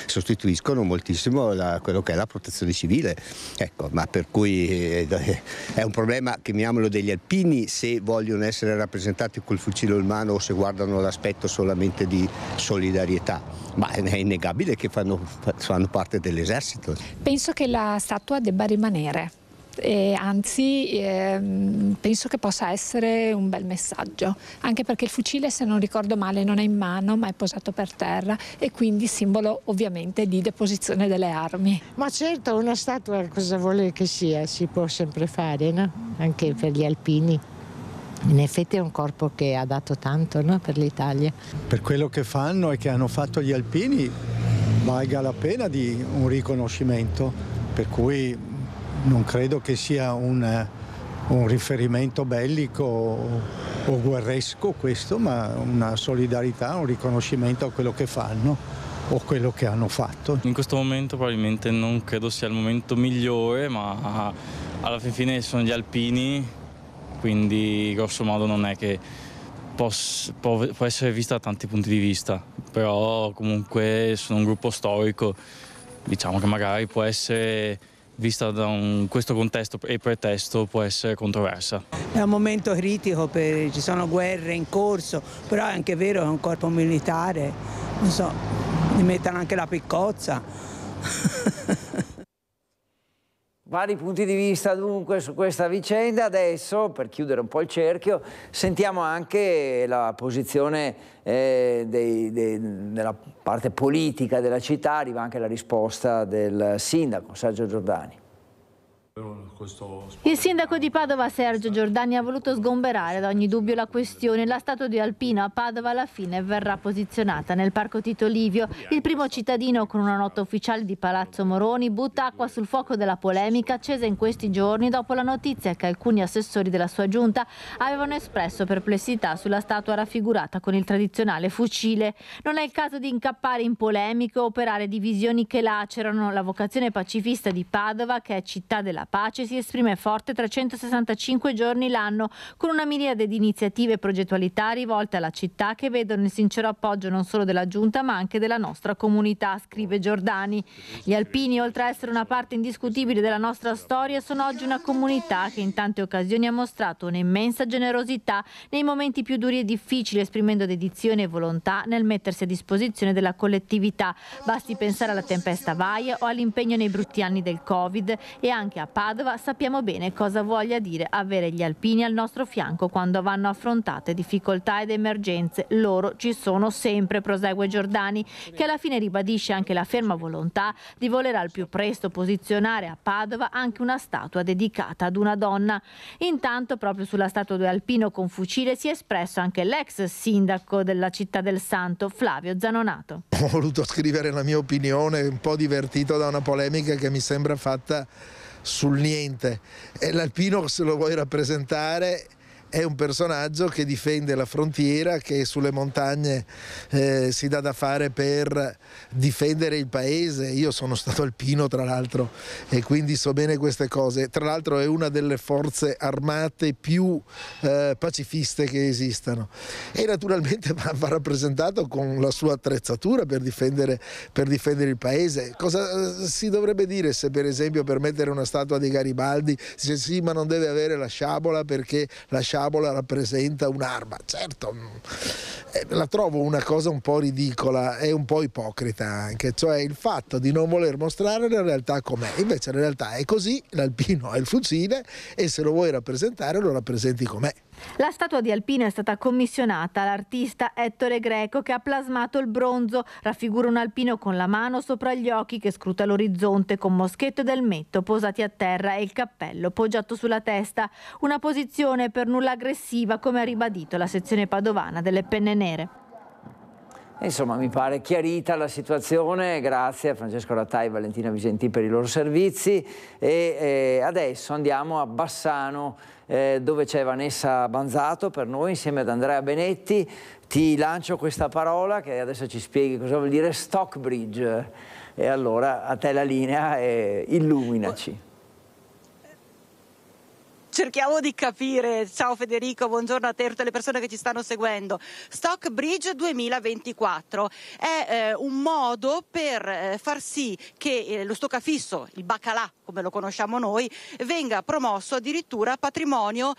sostituiscono moltissimo quello che è la protezione civile. Ecco, ma per cui è un problema, chiamiamolo, degli alpini, se vogliono essere rappresentati col fucile in mano o se guardano l'aspetto solamente di solidarietà. Ma è innegabile che fanno parte dell'esercito. Penso che la statua debba rimanere. Anzi, penso che possa essere un bel messaggio, anche perché il fucile, se non ricordo male, non è in mano ma è posato per terra, e quindi simbolo ovviamente di deposizione delle armi. Ma certo, una statua cosa vuole che sia, si può sempre fare, no? Anche per gli alpini. In effetti è un corpo che ha dato tanto, no? Per l'Italia. Per quello che fanno e che hanno fatto gli alpini valga la pena di un riconoscimento, per cui non credo che sia un riferimento bellico o guerresco questo, ma una solidarietà, un riconoscimento a quello che fanno o quello che hanno fatto. In questo momento probabilmente non credo sia il momento migliore, ma alla fine sono gli alpini, quindi grosso modo non è che può essere vista da tanti punti di vista, però comunque sono un gruppo storico, diciamo che magari può essere vista da questo contesto e pretesto, può essere controversa. È un momento critico, ci sono guerre in corso, però è anche vero che è un corpo militare, non so, gli mettono anche la piccozza. Vari punti di vista dunque su questa vicenda. Adesso, per chiudere un po' il cerchio, sentiamo anche la posizione della parte politica della città. Arriva anche la risposta del sindaco Sergio Giordani. Il sindaco di Padova Sergio Giordani ha voluto sgomberare da ogni dubbio la questione. La statua di Alpino a Padova alla fine verrà posizionata nel Parco Tito Livio. Il primo cittadino, con una nota ufficiale di Palazzo Moroni, butta acqua sul fuoco della polemica accesa in questi giorni dopo la notizia che alcuni assessori della sua giunta avevano espresso perplessità sulla statua raffigurata con il tradizionale fucile. Non è il caso di incappare in polemiche o operare divisioni che lacerano. La vocazione pacifista di Padova, che è città della pace, si esprime forte 365 giorni l'anno, con una miriade di iniziative e progettualità rivolte alla città che vedono il sincero appoggio non solo della Giunta ma anche della nostra comunità, scrive Giordani. Gli alpini, oltre a essere una parte indiscutibile della nostra storia, sono oggi una comunità che in tante occasioni ha mostrato un'immensa generosità nei momenti più duri e difficili, esprimendo dedizione e volontà nel mettersi a disposizione della collettività. Basti pensare alla tempesta Vaia o all'impegno nei brutti anni del Covid, e anche a Padova sappiamo bene cosa voglia dire avere gli alpini al nostro fianco quando vanno affrontate difficoltà ed emergenze. Loro ci sono sempre, prosegue Giordani, che alla fine ribadisce anche la ferma volontà di voler al più presto posizionare a Padova anche una statua dedicata ad una donna. Intanto, proprio sulla statua di Alpino con fucile si è espresso anche l'ex sindaco della città del Santo, Flavio Zanonato. Ho voluto scrivere la mia opinione, un po' divertito da una polemica che mi sembra fatta sul niente. E l'Alpino, se lo vuoi rappresentare, è un personaggio che difende la frontiera, che sulle montagne si dà da fare per difendere il paese. Io sono stato alpino, tra l'altro, e quindi so bene queste cose. Tra l'altro è una delle forze armate più pacifiste che esistano, e naturalmente va rappresentato con la sua attrezzatura per difendere il paese. Cosa si dovrebbe dire se, per esempio, per mettere una statua di Garibaldi si dice sì, ma non deve avere la sciabola perché la sciabola rappresenta un'arma? Certo, la trovo una cosa un po' ridicola e un po' ipocrita anche, cioè il fatto di non voler mostrare la realtà com'è. Invece la realtà è così, l'alpino ha il fucile e se lo vuoi rappresentare lo rappresenti com'è. La statua di Alpino è stata commissionata all'artista Ettore Greco, che ha plasmato il bronzo. Raffigura un alpino con la mano sopra gli occhi che scruta l'orizzonte, con moschetto ed elmetto posati a terra e il cappello poggiato sulla testa. Una posizione per nulla aggressiva, come ha ribadito la sezione padovana delle Penne Nere. Insomma, mi pare chiarita la situazione, grazie a Francesco Rattai e Valentina Visentin per i loro servizi, e adesso andiamo a Bassano, dove c'è Vanessa Banzato per noi insieme ad Andrea Benetti. Ti lancio questa parola che adesso ci spieghi cosa vuol dire Stockbridge, e allora a te la linea e illuminaci. Cerchiamo di capire. Ciao Federico, buongiorno a te e a tutte le persone che ci stanno seguendo. Stockbridge 2024 è un modo per far sì che lo stoccafisso, il baccalà come lo conosciamo noi, venga promosso addirittura patrimonio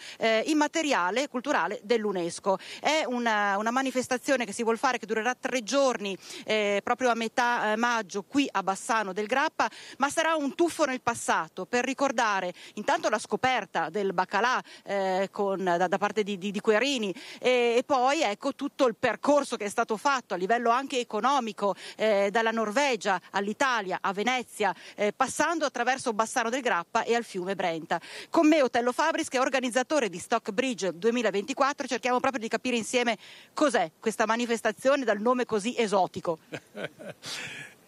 immateriale culturale dell'UNESCO. È una manifestazione che si vuol fare, che durerà 3 giorni, proprio a metà maggio qui a Bassano del Grappa, ma sarà un tuffo nel passato per ricordare intanto la scoperta del baccalà da parte di Querini, e poi ecco tutto il percorso che è stato fatto a livello anche economico, dalla Norvegia all'Italia, a Venezia, passando attraverso Bassano del Grappa e al fiume Brenta. Con me Otello Fabris, che è organizzatore di Stockbridge 2024, cerchiamo proprio di capire insieme cos'è questa manifestazione dal nome così esotico.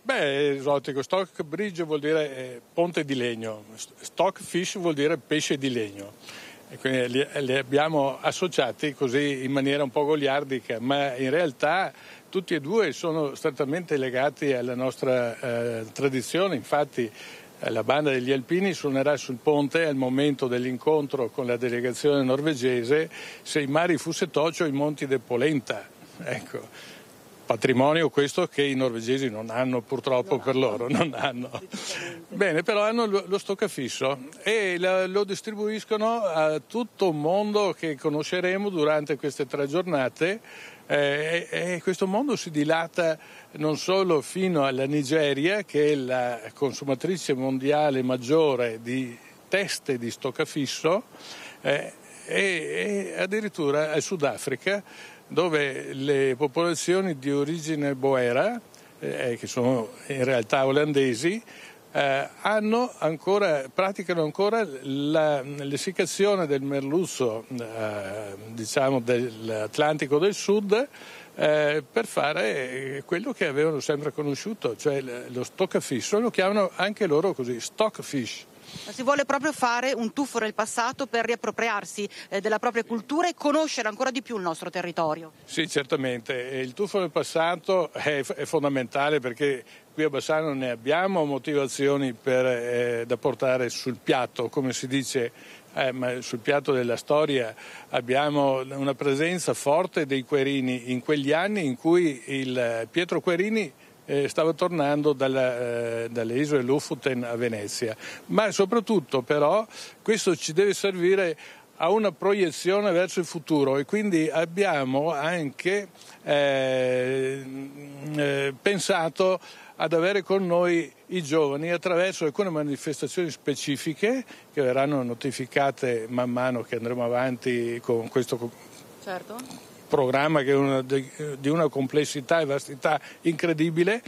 Beh, esotico. Stockbridge vuol dire ponte di legno, stockfish vuol dire pesce di legno, e quindi li abbiamo associati così in maniera un po' goliardica, ma in realtà tutti e due sono strettamente legati alla nostra tradizione. Infatti la banda degli alpini suonerà sul ponte al momento dell'incontro con la delegazione norvegese Se i mari fosse tocio i monti de Polenta, ecco. Patrimonio questo che i norvegesi non hanno, purtroppo per loro, non hanno. Bene, però hanno lo stoccafisso e lo distribuiscono a tutto un mondo che conosceremo durante queste 3 giornate, e questo mondo si dilata non solo fino alla Nigeria, che è la consumatrice mondiale maggiore di teste di stoccafisso, e addirittura al Sudafrica, dove le popolazioni di origine boera, che sono in realtà olandesi, praticano ancora l'essiccazione del merluzzo diciamo dell'Atlantico del Sud per fare quello che avevano sempre conosciuto, cioè lo stoccafish. Lo chiamano anche loro così, stockfish. Si vuole proprio fare un tuffo nel passato per riappropriarsi della propria cultura e conoscere ancora di più il nostro territorio. Sì, certamente. Il tuffo nel passato è fondamentale, perché qui a Bassano ne abbiamo motivazioni da portare sul piatto, come si dice, ma sul piatto della storia. Abbiamo una presenza forte dei Querini in quegli anni in cui il Pietro Querini stava tornando dalle isole Lofoten a Venezia, ma soprattutto però questo ci deve servire a una proiezione verso il futuro, e quindi abbiamo anche pensato ad avere con noi i giovani attraverso alcune manifestazioni specifiche che verranno notificate man mano che andremo avanti con questo programma, che è di una complessità e vastità incredibile,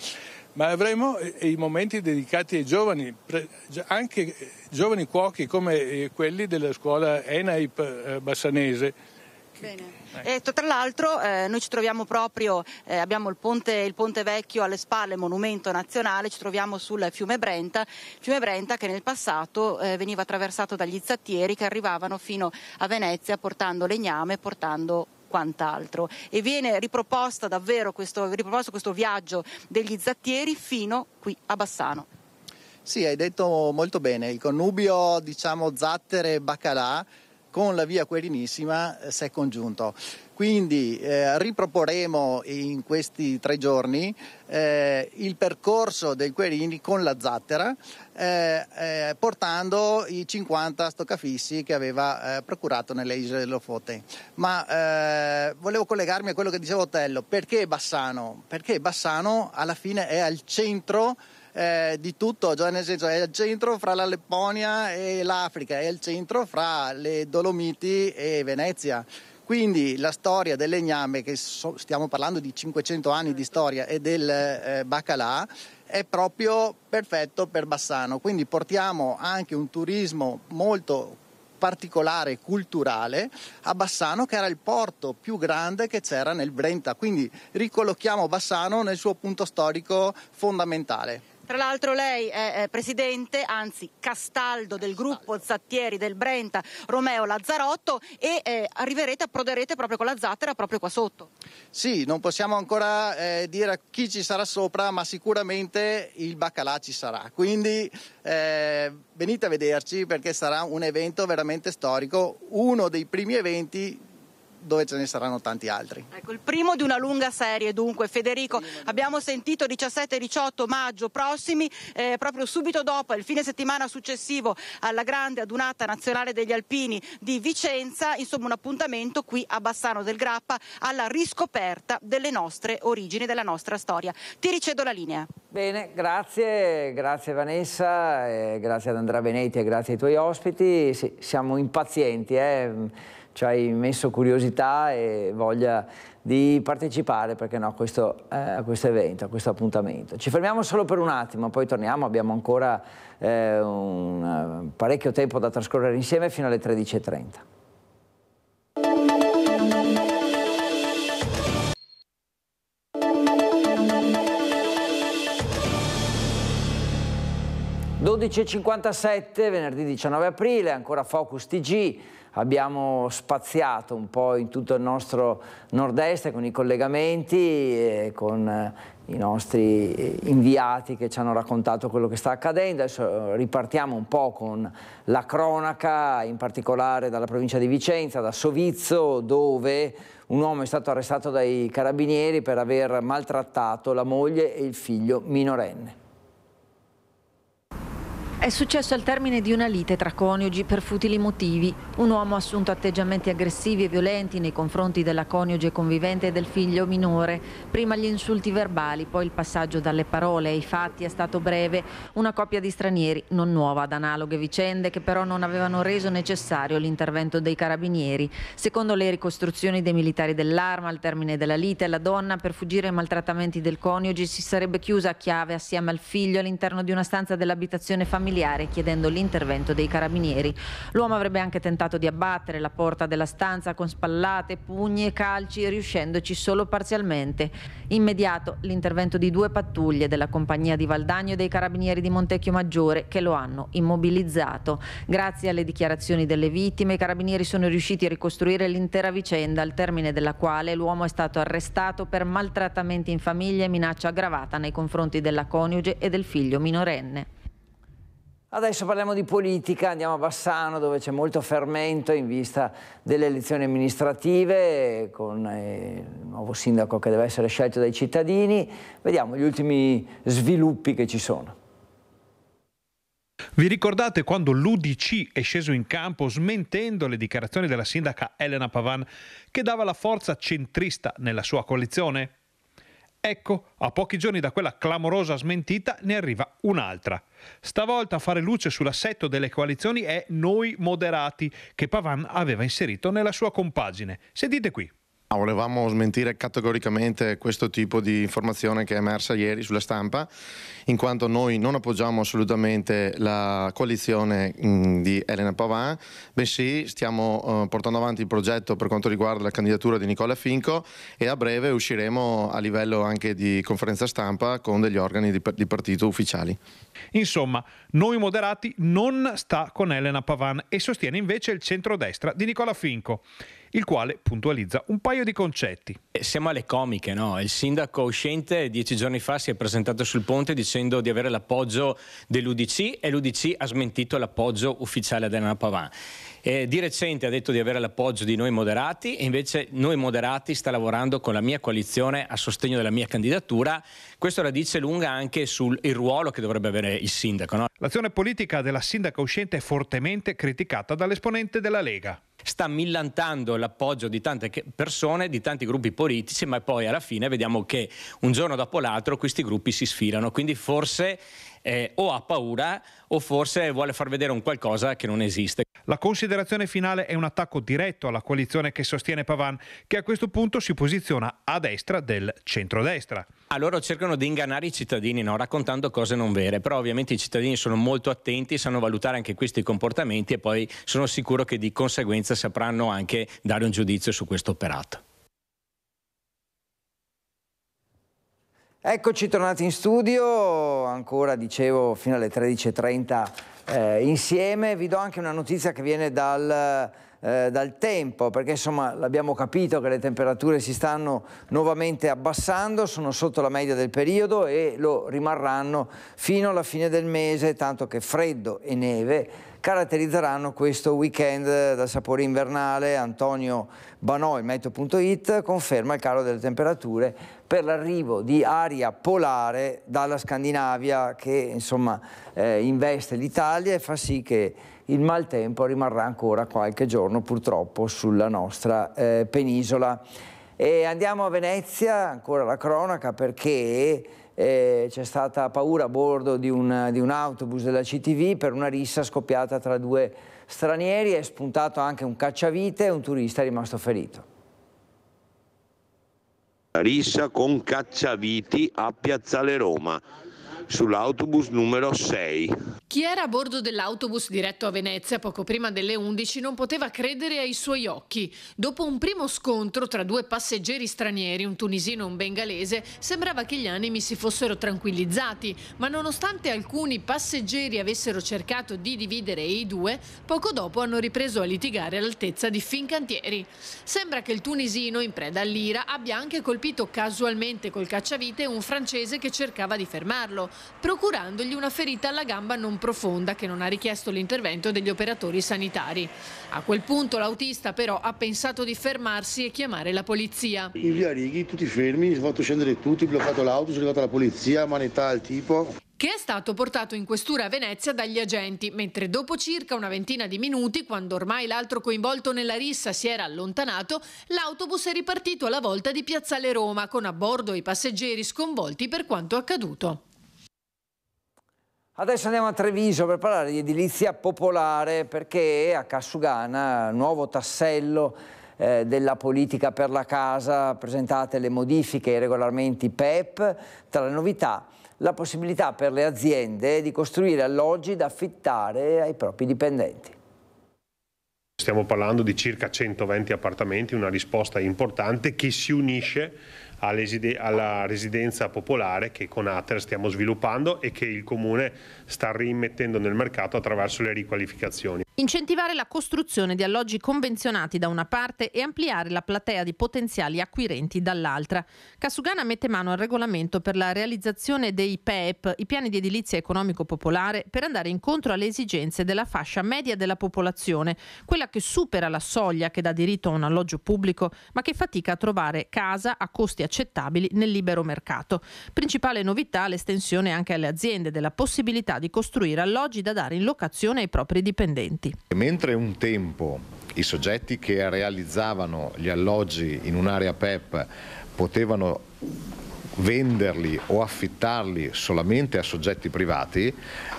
ma avremo i momenti dedicati ai giovani, anche giovani cuochi come quelli della scuola ENAIP bassanese. Bene. E tra l'altro noi ci troviamo proprio, abbiamo il ponte vecchio alle spalle, monumento nazionale, ci troviamo sul fiume Brenta che nel passato veniva attraversato dagli zattieri che arrivavano fino a Venezia portando legname, portando quant'altro, e viene riproposto questo viaggio degli zattieri fino qui a Bassano. Sì, hai detto molto bene, il connubio zattere e baccalà con la via Querinissima si è congiunto. Quindi riproporremo in questi 3 giorni il percorso del Querini con la zattera, portando i 50 stoccafissi che aveva procurato nelle isole del Lofoten. Ma volevo collegarmi a quello che diceva Otello. Perché Bassano? Perché Bassano alla fine è al centro di tutto, cioè nel senso è al centro fra la Lapponia e l'Africa, è al centro fra le Dolomiti e Venezia. Quindi la storia del legname, che stiamo parlando di 500 anni di storia, e del baccalà è proprio perfetto per Bassano. Quindi portiamo anche un turismo molto particolare, culturale, a Bassano, che era il porto più grande che c'era nel Brenta. Quindi ricollochiamo Bassano nel suo punto storico fondamentale. Tra l'altro lei è presidente, anzi castaldo del gruppo zattieri del Brenta, Romeo Lazzarotto, e approderete proprio con la zattera proprio qua sotto. Sì, non possiamo ancora dire chi ci sarà sopra, ma sicuramente il baccalà ci sarà. Quindi venite a vederci, perché sarà un evento veramente storico, uno dei primi eventi dove ce ne saranno tanti altri. Ecco, il primo di una lunga serie, dunque. Federico, abbiamo sentito 17 e 18 maggio prossimi, proprio subito dopo, il fine settimana successivo alla grande adunata nazionale degli alpini di Vicenza, insomma un appuntamento qui a Bassano del Grappa alla riscoperta delle nostre origini, della nostra storia. Ti ricedo la linea. Bene, grazie Vanessa, grazie ad Andrea Benetti e grazie ai tuoi ospiti. Sì, siamo impazienti, ci hai messo curiosità e voglia di partecipare, perché no, a questo evento, a questo appuntamento. Ci fermiamo solo per un attimo, poi torniamo, abbiamo ancora parecchio tempo da trascorrere insieme fino alle 13:30. (12:57), venerdì 19 aprile, ancora Focus TG. Abbiamo spaziato un po' in tutto il nostro nord-est con i collegamenti e con i nostri inviati che ci hanno raccontato quello che sta accadendo. Adesso ripartiamo un po' con la cronaca, in particolare dalla provincia di Vicenza, da Sovizzo, dove un uomo è stato arrestato dai carabinieri per aver maltrattato la moglie e il figlio minorenne. È successo al termine di una lite tra coniugi per futili motivi. Un uomo ha assunto atteggiamenti aggressivi e violenti nei confronti della coniuge convivente e del figlio minore. Prima gli insulti verbali, poi il passaggio dalle parole ai fatti è stato breve. Una coppia di stranieri, non nuova ad analoghe vicende, che però non avevano reso necessario l'intervento dei carabinieri. Secondo le ricostruzioni dei militari dell'Arma, al termine della lite, la donna, per fuggire ai maltrattamenti del coniuge, si sarebbe chiusa a chiave assieme al figlio all'interno di una stanza dell'abitazione familiare, chiedendo l'intervento dei carabinieri. L'uomo avrebbe anche tentato di abbattere la porta della stanza con spallate, pugni e calci, riuscendoci solo parzialmente. Immediato l'intervento di 2 pattuglie della compagnia di Valdagno e dei carabinieri di Montecchio Maggiore, che lo hanno immobilizzato. Grazie alle dichiarazioni delle vittime, i carabinieri sono riusciti a ricostruire l'intera vicenda, al termine della quale l'uomo è stato arrestato per maltrattamenti in famiglia e minaccia aggravata nei confronti della coniuge e del figlio minorenne. Adesso parliamo di politica, andiamo a Bassano, dove c'è molto fermento in vista delle elezioni amministrative, con il nuovo sindaco che deve essere scelto dai cittadini. Vediamo gli ultimi sviluppi che ci sono. Vi ricordate quando l'UDC è sceso in campo smentendo le dichiarazioni della sindaca Elena Pavan, che dava la forza centrista nella sua coalizione? Ecco, a pochi giorni da quella clamorosa smentita ne arriva un'altra. Stavolta a fare luce sull'assetto delle coalizioni è Noi Moderati, che Pavan aveva inserito nella sua compagine. Sentite qui. Volevamo smentire categoricamente questo tipo di informazione che è emersa ieri sulla stampa, in quanto noi non appoggiamo assolutamente la coalizione di Elena Pavan, bensì stiamo portando avanti il progetto per quanto riguarda la candidatura di Nicola Finco, e a breve usciremo a livello anche di conferenza stampa con degli organi di partito ufficiali. Insomma, Noi Moderati non sta con Elena Pavan e sostiene invece il centrodestra di Nicola Finco, il quale puntualizza un paio di concetti. Siamo alle comiche, no? Il sindaco uscente 10 giorni fa si è presentato sul ponte dicendo di avere l'appoggio dell'UDC, e l'UDC ha smentito l'appoggio ufficiale ad Elena Pavan. Di recente ha detto di avere l'appoggio di Noi Moderati, e invece Noi Moderati sta lavorando con la mia coalizione a sostegno della mia candidatura. Questo la dice lunga anche sul ruolo che dovrebbe avere il sindaco, no? L'azione politica della sindaca uscente è fortemente criticata dall'esponente della Lega. Sta millantando l'appoggio di tante persone, di tanti gruppi politici, ma poi alla fine vediamo che un giorno dopo l'altro questi gruppi si sfilano, quindi forse o ha paura o forse vuole far vedere un qualcosa che non esiste. La considerazione finale è un attacco diretto alla coalizione che sostiene Pavan, che a questo punto si posiziona a destra del centrodestra. Loro cercano di ingannare i cittadini, no? Raccontando cose non vere, però ovviamente i cittadini sono molto attenti, sanno valutare anche questi comportamenti, e poi sono sicuro che di conseguenza sapranno anche dare un giudizio su questo operato. Eccoci tornati in studio, ancora dicevo fino alle 13:30 insieme. Vi do anche una notizia che viene dal tempo, perché insomma l'abbiamo capito che le temperature si stanno nuovamente abbassando, sono sotto la media del periodo e lo rimarranno fino alla fine del mese, tanto che freddo e neve caratterizzeranno questo weekend dal sapore invernale. Antonio Banò, il meteo.it, conferma il calo delle temperature per l'arrivo di aria polare dalla Scandinavia, che insomma investe l'Italia e fa sì che il maltempo rimarrà ancora qualche giorno purtroppo sulla nostra penisola. E andiamo a Venezia, ancora la cronaca, perché c'è stata paura a bordo di un autobus della CTV per una rissa scoppiata tra 2 stranieri. È spuntato anche un cacciavite e un turista è rimasto ferito. Rissa con cacciaviti a Piazzale Roma, sull'autobus numero 6. Chi era a bordo dell'autobus diretto a Venezia poco prima delle 11 non poteva credere ai suoi occhi. Dopo un primo scontro tra 2 passeggeri stranieri, un tunisino e un bengalese, sembrava che gli animi si fossero tranquillizzati, ma nonostante alcuni passeggeri avessero cercato di dividere i due, poco dopo hanno ripreso a litigare all'altezza di Fincantieri. Sembra che il tunisino, in preda all'ira, abbia anche colpito casualmente col cacciavite un francese che cercava di fermarlo, procurandogli una ferita alla gamba non profonda che non ha richiesto l'intervento degli operatori sanitari. A quel punto l'autista però ha pensato di fermarsi e chiamare la polizia. In via Righi tutti fermi, si è fatto scendere tutti, bloccato l'auto, è arrivata la polizia, manetta al tipo. che è stato portato in questura a Venezia dagli agenti, mentre dopo circa una ventina di minuti, quando ormai l'altro coinvolto nella rissa si era allontanato, l'autobus è ripartito alla volta di Piazzale Roma, con a bordo i passeggeri sconvolti per quanto accaduto. Adesso andiamo a Treviso per parlare di edilizia popolare, perché a Cassugana, nuovo tassello della politica per la casa, presentate le modifiche ai regolamenti PEP. Tra le novità, la possibilità per le aziende di costruire alloggi da affittare ai propri dipendenti. Stiamo parlando di circa 120 appartamenti, una risposta importante che si unisce alla residenza popolare che con Ater stiamo sviluppando e che il Comune sta rimettendo nel mercato attraverso le riqualificazioni. Incentivare la costruzione di alloggi convenzionati da una parte e ampliare la platea di potenziali acquirenti dall'altra. Cassugana mette mano al regolamento per la realizzazione dei PEP, i piani di edilizia economico popolare, per andare incontro alle esigenze della fascia media della popolazione, quella che supera la soglia che dà diritto a un alloggio pubblico, ma che fatica a trovare casa a costi accettabili nel libero mercato. Principale novità, l'estensione anche alle aziende della possibilità di costruire alloggi da dare in locazione ai propri dipendenti. Mentre un tempo i soggetti che realizzavano gli alloggi in un'area PEP potevano venderli o affittarli solamente a soggetti privati,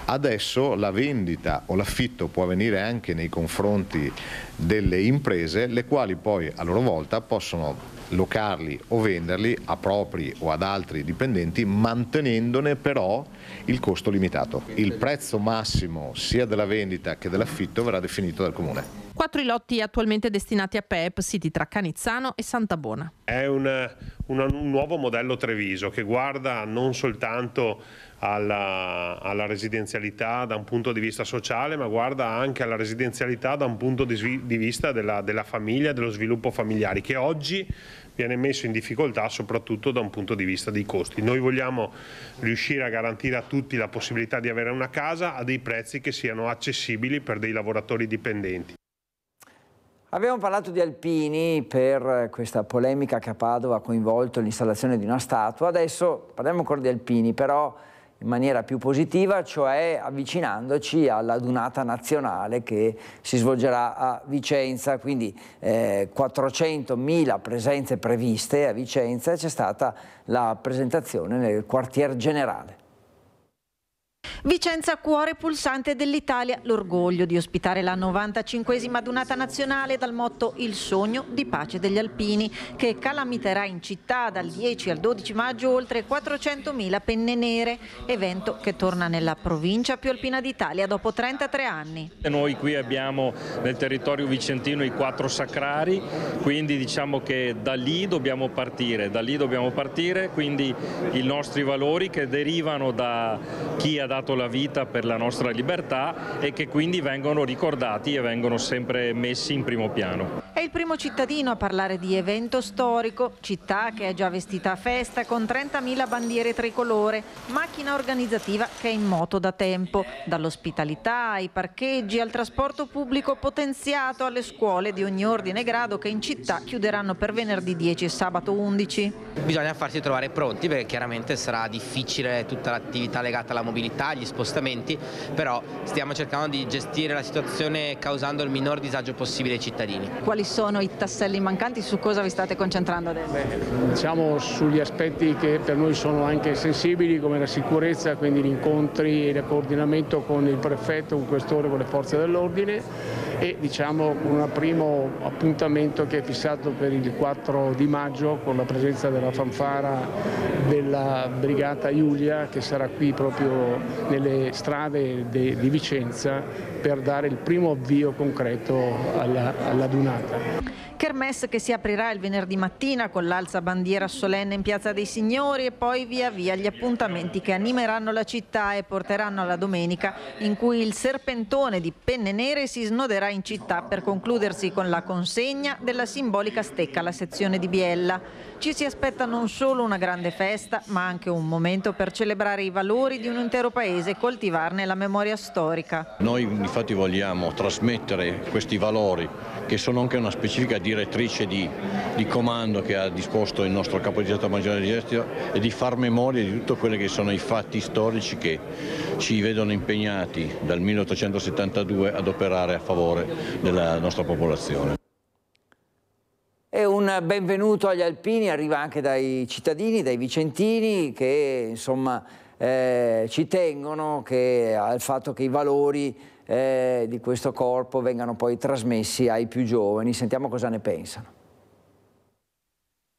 adesso la vendita o l'affitto può avvenire anche nei confronti delle imprese, le quali poi a loro volta possono locarli o venderli a propri o ad altri dipendenti, mantenendone però il costo limitato. Il prezzo massimo sia della vendita che dell'affitto verrà definito dal Comune. 4 i lotti attualmente destinati a PEP, siti tra Canizzano e Santabona. È un nuovo modello Treviso che guarda non soltanto alla residenzialità da un punto di vista sociale, ma guarda anche alla residenzialità da un punto di vista della famiglia e dello sviluppo familiare, che oggi viene messo in difficoltà soprattutto da un punto di vista dei costi. Noi vogliamo riuscire a garantire a tutti la possibilità di avere una casa a dei prezzi che siano accessibili per dei lavoratori dipendenti. Abbiamo parlato di alpini per questa polemica che a Padova ha coinvolto l'installazione di una statua. Adesso parliamo ancora di alpini, però in maniera più positiva, cioè avvicinandoci alla Dunata Nazionale che si svolgerà a Vicenza, quindi 400.000 presenze previste a Vicenza e c'è stata la presentazione nel quartier generale. Vicenza, cuore pulsante dell'Italia, l'orgoglio di ospitare la 95esima Dunata Nazionale dal motto Il sogno di pace degli alpini, che calamiterà in città dal 10 al 12 maggio oltre 400.000 penne nere, evento che torna nella provincia più alpina d'Italia dopo 33 anni. Noi qui abbiamo nel territorio vicentino i 4 sacrari, quindi diciamo che da lì dobbiamo partire, quindi i nostri valori che derivano da chi ha dato la vita per la nostra libertà e che quindi vengono ricordati e vengono sempre messi in primo piano. È il primo cittadino a parlare di evento storico, città che è già vestita a festa con 30.000 bandiere tricolore, macchina organizzativa che è in moto da tempo, dall'ospitalità ai parcheggi al trasporto pubblico potenziato alle scuole di ogni ordine e grado che in città chiuderanno per venerdì 10 e sabato 11. Bisogna farsi trovare pronti perché chiaramente sarà difficile tutta l'attività legata alla mobilità, agli spostamenti, però stiamo cercando di gestire la situazione causando il minor disagio possibile ai cittadini. Quali sono i tasselli mancanti? Su cosa vi state concentrando adesso? Diciamo sugli aspetti che per noi sono anche sensibili, come la sicurezza, quindi gli incontri e il coordinamento con il prefetto, con il questore, con le forze dell'ordine e diciamo un primo appuntamento che è fissato per il 4 di maggio con la presenza della fanfara della brigata Iulia che sarà qui proprio nelle strade di Vicenza per dare il primo avvio concreto alla Dunata. Kermesse che si aprirà il venerdì mattina con l'alza bandiera solenne in Piazza dei Signori e poi via via gli appuntamenti che animeranno la città e porteranno alla domenica in cui il serpentone di penne nere si snoderà in città per concludersi con la consegna della simbolica stecca alla sezione di Biella. Ci si aspetta non solo una grande festa ma anche un momento per celebrare i valori di un intero paese e coltivarne la memoria storica. Noi infatti vogliamo trasmettere questi valori che sono anche una specifica direttrice di comando che ha disposto il nostro capo di Stato Maggiore di Gestione è di far memoria di tutti quelli che sono i fatti storici che ci vedono impegnati dal 1872 ad operare a favore della nostra popolazione. E un benvenuto agli alpini arriva anche dai cittadini, dai vicentini che insomma ci tengono al fatto che i valori di questo corpo vengano poi trasmessi ai più giovani. Sentiamo cosa ne pensano.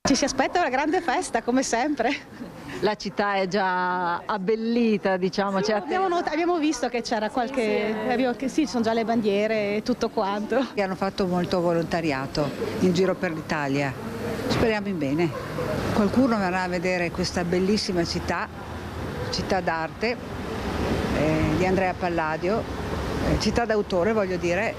Ci si aspetta una grande festa, come sempre. La città è già abbellita, diciamo. Abbiamo visto che c'era sì, sono già le bandiere e tutto quanto. Hanno fatto molto volontariato in giro per l'Italia. Speriamo in bene. Qualcuno verrà a vedere questa bellissima città d'arte di Andrea Palladio, città d'autore voglio dire,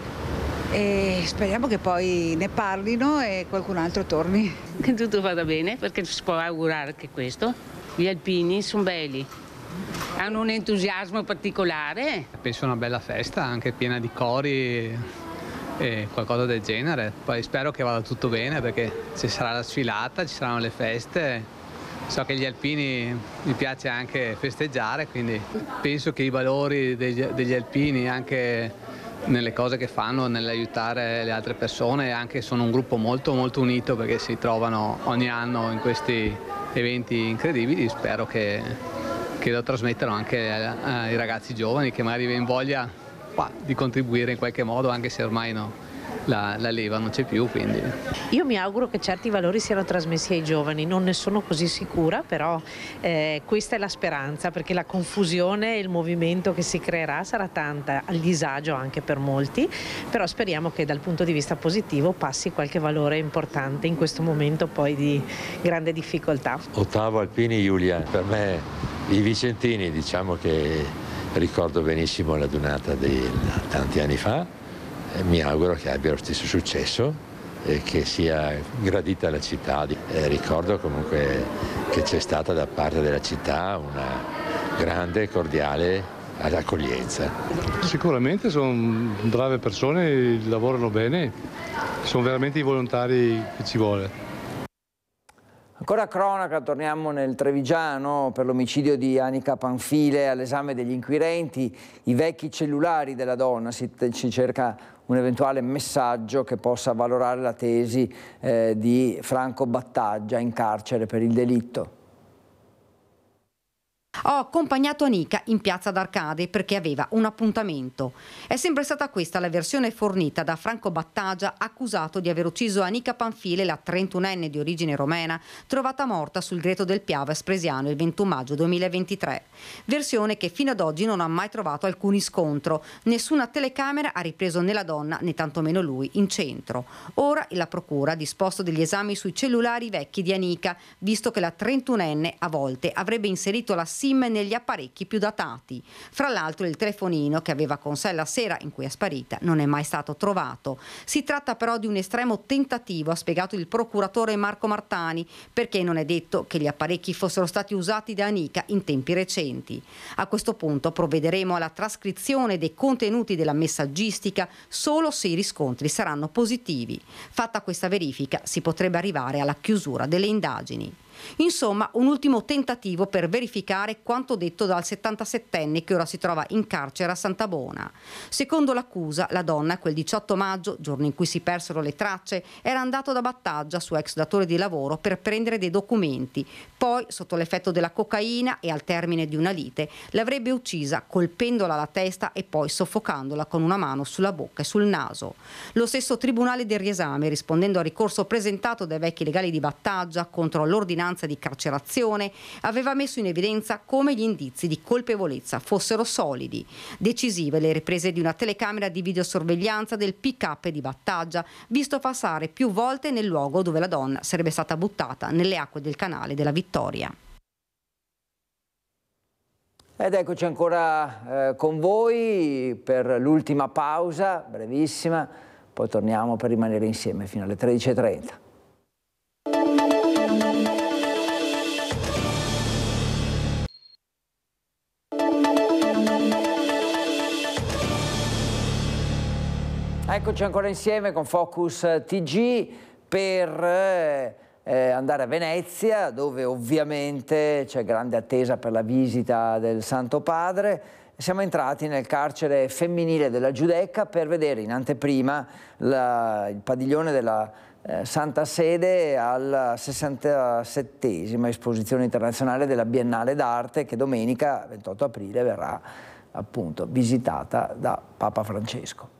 e speriamo che poi ne parlino e qualcun altro torni. Che tutto vada bene, perché si può augurare che questo. Gli alpini sono belli, hanno un entusiasmo particolare. Penso una bella festa, anche piena di cori e qualcosa del genere. Poi spero che vada tutto bene, perché ci sarà la sfilata, ci saranno le feste. So che gli alpini mi piace anche festeggiare, quindi penso che i valori degli alpini anche nelle cose che fanno, nell'aiutare le altre persone, anche sono un gruppo molto molto unito, perché si trovano ogni anno in questi eventi incredibili. Spero che lo trasmettano anche ai ragazzi giovani che magari avevano voglia di contribuire in qualche modo, anche se ormai la leva non c'è più, quindi. Io mi auguro che certi valori siano trasmessi ai giovani, non ne sono così sicura, però questa è la speranza, perché la confusione e il movimento che si creerà sarà tanta, al disagio anche per molti, però speriamo che dal punto di vista positivo passi qualche valore importante in questo momento poi di grande difficoltà. Ottavo Alpini Giulia, per me i vicentini, diciamo che ricordo benissimo la donata di tanti anni fa. Mi auguro che abbia lo stesso successo e che sia gradita la città. Ricordo comunque che c'è stata da parte della città una grande e cordiale accoglienza. Sicuramente sono brave persone, lavorano bene, sono veramente i volontari che ci vuole. Ancora cronaca, torniamo nel Trevigiano per l'omicidio di Anica Panfile. All'esame degli inquirenti i vecchi cellulari della donna, si cerca un eventuale messaggio che possa valorare la tesi di Franco Battaggia in carcere per il delitto. Ho accompagnato Anica in piazza d'Arcade perché aveva un appuntamento. È sempre stata questa la versione fornita da Franco Battaggia, accusato di aver ucciso Anica Panfile, la 31enne di origine romena, trovata morta sul greto del Piave Spresiano il 21 maggio 2023. Versione che fino ad oggi non ha mai trovato alcun riscontro. Nessuna telecamera ha ripreso né la donna né tantomeno lui in centro. Ora la procura ha disposto degli esami sui cellulari vecchi di Anica, visto che la 31enne a volte avrebbe inserito la SIM negli apparecchi più datati. Fra l'altro il telefonino che aveva con sé la sera in cui è sparita non è mai stato trovato. Si tratta però di un estremo tentativo, ha spiegato il procuratore Marco Martani, perché non è detto che gli apparecchi fossero stati usati da Anica in tempi recenti. A questo punto provvederemo alla trascrizione dei contenuti della messaggistica solo se i riscontri saranno positivi. Fatta questa verifica si potrebbe arrivare alla chiusura delle indagini. Insomma, un ultimo tentativo per verificare quanto detto dal 77enne che ora si trova in carcere a Santabona. Secondo l'accusa, la donna quel 18 maggio, giorno in cui si persero le tracce, era andato da Battaggia, suo ex datore di lavoro, per prendere dei documenti. Poi, sotto l'effetto della cocaina e al termine di una lite, l'avrebbe uccisa colpendola alla testa e poi soffocandola con una mano sulla bocca e sul naso. Lo stesso Tribunale del Riesame, rispondendo al ricorso presentato dai vecchi legali di Battaggia contro l'ordinanza di carcerazione, aveva messo in evidenza come gli indizi di colpevolezza fossero solidi. Decisive le riprese di una telecamera di videosorveglianza del pick-up di Battaggia, visto passare più volte nel luogo dove la donna sarebbe stata buttata nelle acque del canale della Vittoria. Ed eccoci ancora con voi per l'ultima pausa, brevissima, poi torniamo per rimanere insieme fino alle 13:30. Eccoci ancora insieme con Focus TG. per andare a Venezia, dove ovviamente c'è grande attesa per la visita del Santo Padre. Siamo entrati nel carcere femminile della Giudecca per vedere in anteprima il padiglione della Santa Sede alla 67esima esposizione internazionale della Biennale d'Arte, che domenica 28 aprile verrà appunto visitata da Papa Francesco.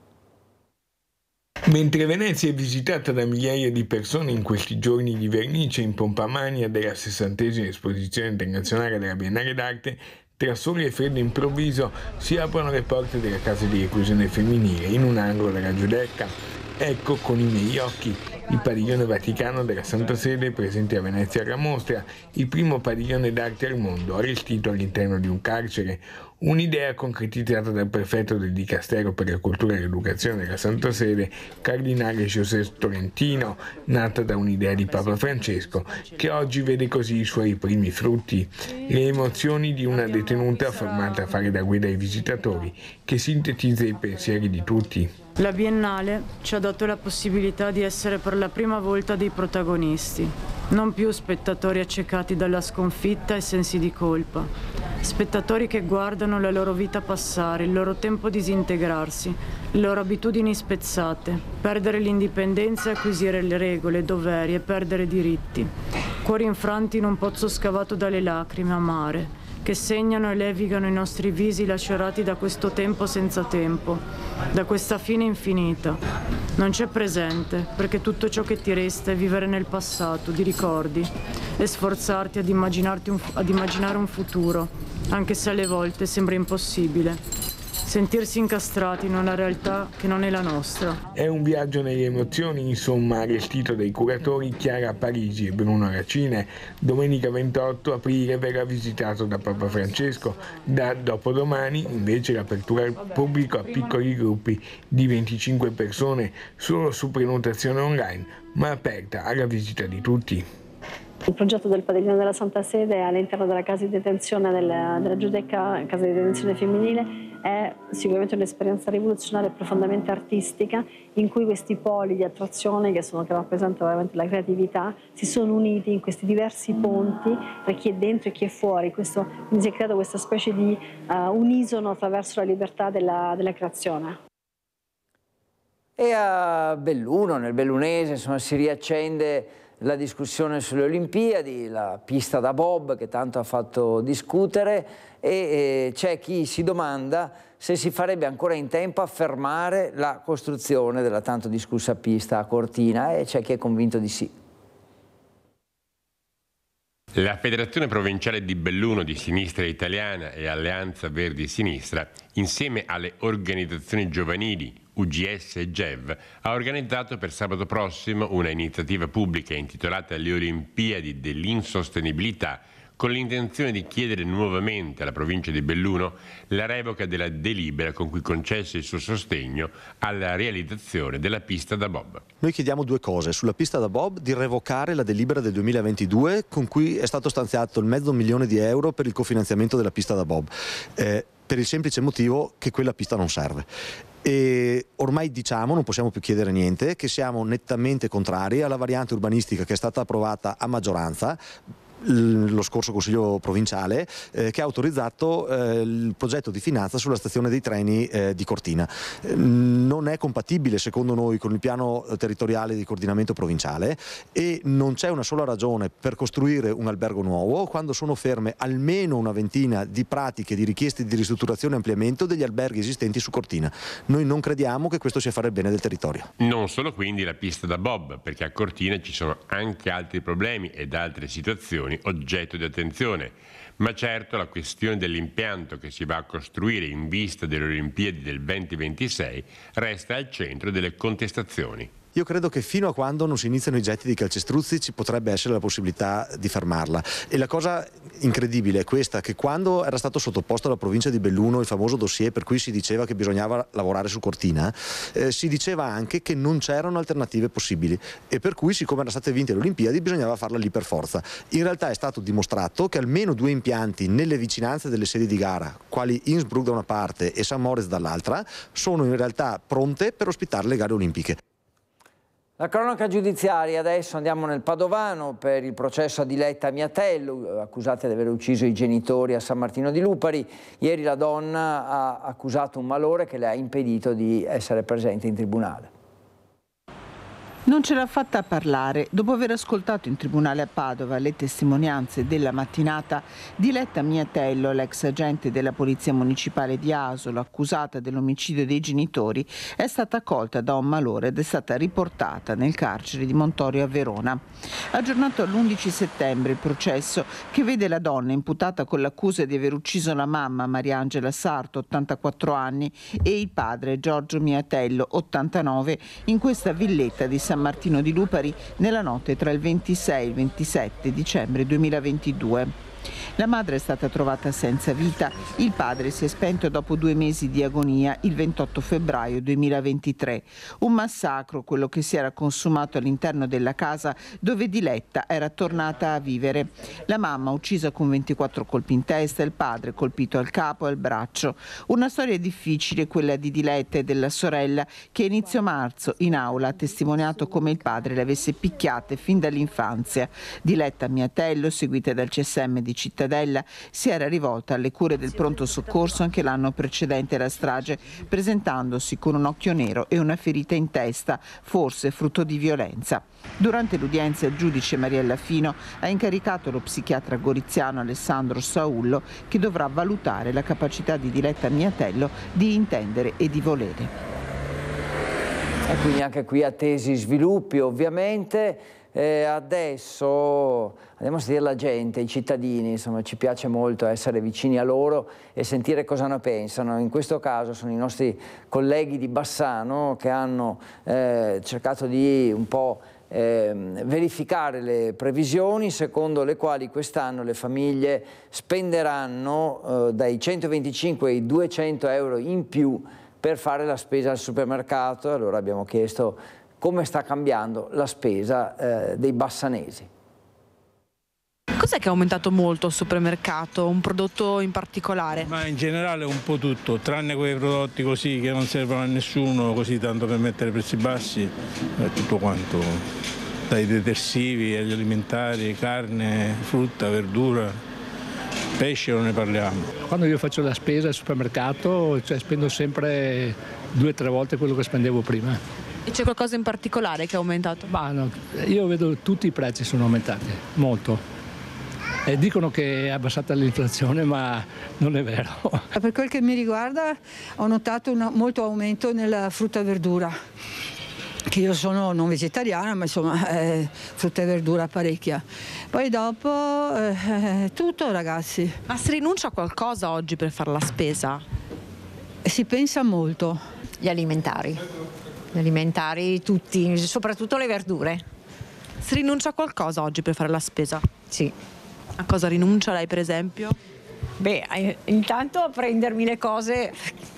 Mentre Venezia è visitata da migliaia di persone in questi giorni di vernice in pompa magna della 60esima esposizione internazionale della Biennale d'Arte, tra sole e freddo improvviso si aprono le porte della casa di reclusione femminile in un angolo della Giudecca. Ecco con i miei occhi il padiglione vaticano della Santa Sede presente a Venezia alla mostra, il primo padiglione d'arte al mondo allestito all'interno di un carcere, un'idea concretizzata dal prefetto del Dicastero per la Cultura e l'Educazione della Santa Sede, cardinale José Tolentino, nata da un'idea di Papa Francesco, che oggi vede così i suoi primi frutti. Le emozioni di una detenuta formata a fare da guida ai visitatori, che sintetizza i pensieri di tutti. La Biennale ci ha dato la possibilità di essere per la prima volta dei protagonisti, non più spettatori accecati dalla sconfitta e sensi di colpa, spettatori che guardano la loro vita passare, il loro tempo disintegrarsi, le loro abitudini spezzate, perdere l'indipendenza e acquisire le regole, doveri e perdere diritti, cuori infranti in un pozzo scavato dalle lacrime amare, che segnano e levigano i nostri visi lacerati da questo tempo senza tempo, da questa fine infinita. Non c'è presente, perché tutto ciò che ti resta è vivere nel passato, di ricordi, e sforzarti ad immaginare un futuro, anche se alle volte sembra impossibile. Sentirsi incastrati in una realtà che non è la nostra. È un viaggio nelle emozioni, insomma, allestito dai curatori Chiara Parisi e Bruno Racine. Domenica 28 aprile verrà visitato da Papa Francesco. Da dopodomani, invece, l'apertura al pubblico a piccoli gruppi di 25 persone, solo su prenotazione online, ma aperta alla visita di tutti. Il progetto del padiglione della Santa Sede all'interno della casa di detenzione della Giudecca, casa di detenzione femminile, è sicuramente un'esperienza rivoluzionaria e profondamente artistica, in cui questi poli di attrazione che rappresentano veramente la creatività si sono uniti in questi diversi ponti tra chi è dentro e chi è fuori. Quindi si è creato questa specie di unisono attraverso la libertà della creazione. E a Belluno, nel bellunese, insomma, si riaccende la discussione sulle Olimpiadi, la pista da bob che tanto ha fatto discutere, e c'è chi si domanda se si farebbe ancora in tempo a fermare la costruzione della tanto discussa pista a Cortina, e c'è chi è convinto di sì. La Federazione Provinciale di Belluno di Sinistra Italiana e Alleanza Verdi Sinistra, insieme alle organizzazioni giovanili UGS e GEV, ha organizzato per sabato prossimo una iniziativa pubblica intitolata Le Olimpiadi dell'insostenibilità, con l'intenzione di chiedere nuovamente alla provincia di Belluno la revoca della delibera con cui concesse il suo sostegno alla realizzazione della pista da bob. Noi chiediamo due cose: sulla pista da bob di revocare la delibera del 2022 con cui è stato stanziato il €500.000 per il cofinanziamento della pista da bob, per il semplice motivo che quella pista non serve. E ormai diciamo, non possiamo più chiedere niente, che siamo nettamente contrari alla variante urbanistica che è stata approvata a maggioranza lo scorso Consiglio provinciale, che ha autorizzato il progetto di finanza sulla stazione dei treni di Cortina. Non è compatibile secondo noi con il piano territoriale di coordinamento provinciale, e non c'è una sola ragione per costruire un albergo nuovo quando sono ferme almeno una ventina di pratiche di richieste di ristrutturazione e ampliamento degli alberghi esistenti su Cortina. Noi non crediamo che questo sia fare il bene del territorio. Non solo quindi la pista da bob, perché a Cortina ci sono anche altri problemi ed altre situazioni oggetto di attenzione, ma certo la questione dell'impianto che si va a costruire in vista delle Olimpiadi del 2026 resta al centro delle contestazioni. Io credo che fino a quando non si iniziano i getti di calcestruzzi ci potrebbe essere la possibilità di fermarla. E la cosa incredibile è questa, che quando era stato sottoposto alla provincia di Belluno il famoso dossier per cui si diceva che bisognava lavorare su Cortina, si diceva anche che non c'erano alternative possibili, e per cui, siccome erano state vinte le Olimpiadi, bisognava farla lì per forza. In realtà è stato dimostrato che almeno due impianti nelle vicinanze delle sedi di gara, quali Innsbruck da una parte e St. Moritz dall'altra, sono in realtà pronte per ospitare le gare olimpiche. La cronaca giudiziaria, adesso andiamo nel Padovano per il processo a Diletta Miatello, accusata di aver ucciso i genitori a San Martino di Lupari. Ieri la donna ha accusato un malore che le ha impedito di essere presente in tribunale. Non ce l'ha fatta parlare. Dopo aver ascoltato in tribunale a Padova le testimonianze della mattinata, Diletta Miatello, l'ex agente della Polizia Municipale di Asolo, accusata dell'omicidio dei genitori, è stata accolta da un malore ed è stata riportata nel carcere di Montorio a Verona. Aggiornato all'11 settembre il processo che vede la donna imputata con l'accusa di aver ucciso la mamma Mariangela Sarto, 84 anni, e il padre Giorgio Miatello, 89, in questa villetta di San Martino di Lupari nella notte tra il 26 e il 27 dicembre 2022. La madre è stata trovata senza vita, il padre si è spento dopo 2 mesi di agonia il 28 febbraio 2023. Un massacro, quello che si era consumato all'interno della casa dove Diletta era tornata a vivere. La mamma uccisa con 24 colpi in testa, il padre colpito al capo e al braccio. Una storia difficile quella di Diletta e della sorella che a inizio marzo in aula ha testimoniato come il padre le avesse picchiate fin dall'infanzia. Diletta Miatello, seguita dal CSM di Cittadella, si era rivolta alle cure del pronto soccorso anche l'anno precedente alla strage, presentandosi con un occhio nero e una ferita in testa, forse frutto di violenza. Durante l'udienza il giudice Mariella Fino ha incaricato lo psichiatra goriziano Alessandro Saullo, che dovrà valutare la capacità di Diletta Miatello di intendere e di volere. E quindi anche qui attesi sviluppi ovviamente. Adesso andiamo a sentire la gente, i cittadini, insomma ci piace molto essere vicini a loro e sentire cosa ne pensano. In questo caso sono i nostri colleghi di Bassano che hanno cercato di un po' verificare le previsioni secondo le quali quest'anno le famiglie spenderanno dai 125 ai 200 euro in più per fare la spesa al supermercato. Allora abbiamo chiesto come sta cambiando la spesa dei bassanesi. Cos'è che è aumentato molto al supermercato? Un prodotto in particolare? Ma in generale un po' tutto, tranne quei prodotti così che non servono a nessuno, così tanto per mettere prezzi bassi, tutto quanto, dai detersivi agli alimentari, carne, frutta, verdura, pesce non ne parliamo. Quando io faccio la spesa al supermercato, spendo sempre 2 o 3 volte quello che spendevo prima. E c'è qualcosa in particolare che è aumentato? Ma no, io vedo tutti i prezzi sono aumentati, molto. E dicono che è abbassata l'inflazione, ma non è vero. Per quel che mi riguarda ho notato un molto aumento nella frutta e verdura. Che io sono non vegetariana, ma insomma frutta e verdura parecchia. Poi dopo tutto, ragazzi. Ma si rinuncia a qualcosa oggi per fare la spesa? Si pensa molto. Gli alimentari tutti, soprattutto le verdure. Si rinuncia a qualcosa oggi per fare la spesa? Sì. A cosa rinuncia lei, per esempio? Beh, intanto a prendermi le cose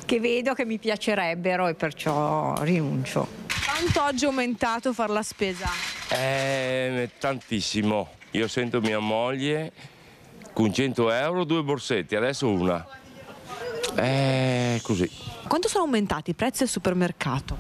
che vedo che mi piacerebbero e perciò rinuncio. Quanto oggi è aumentato fare la spesa? Tantissimo. Io sento mia moglie con 100 euro 2 borsetti, adesso una. Così. Quanto sono aumentati i prezzi al supermercato?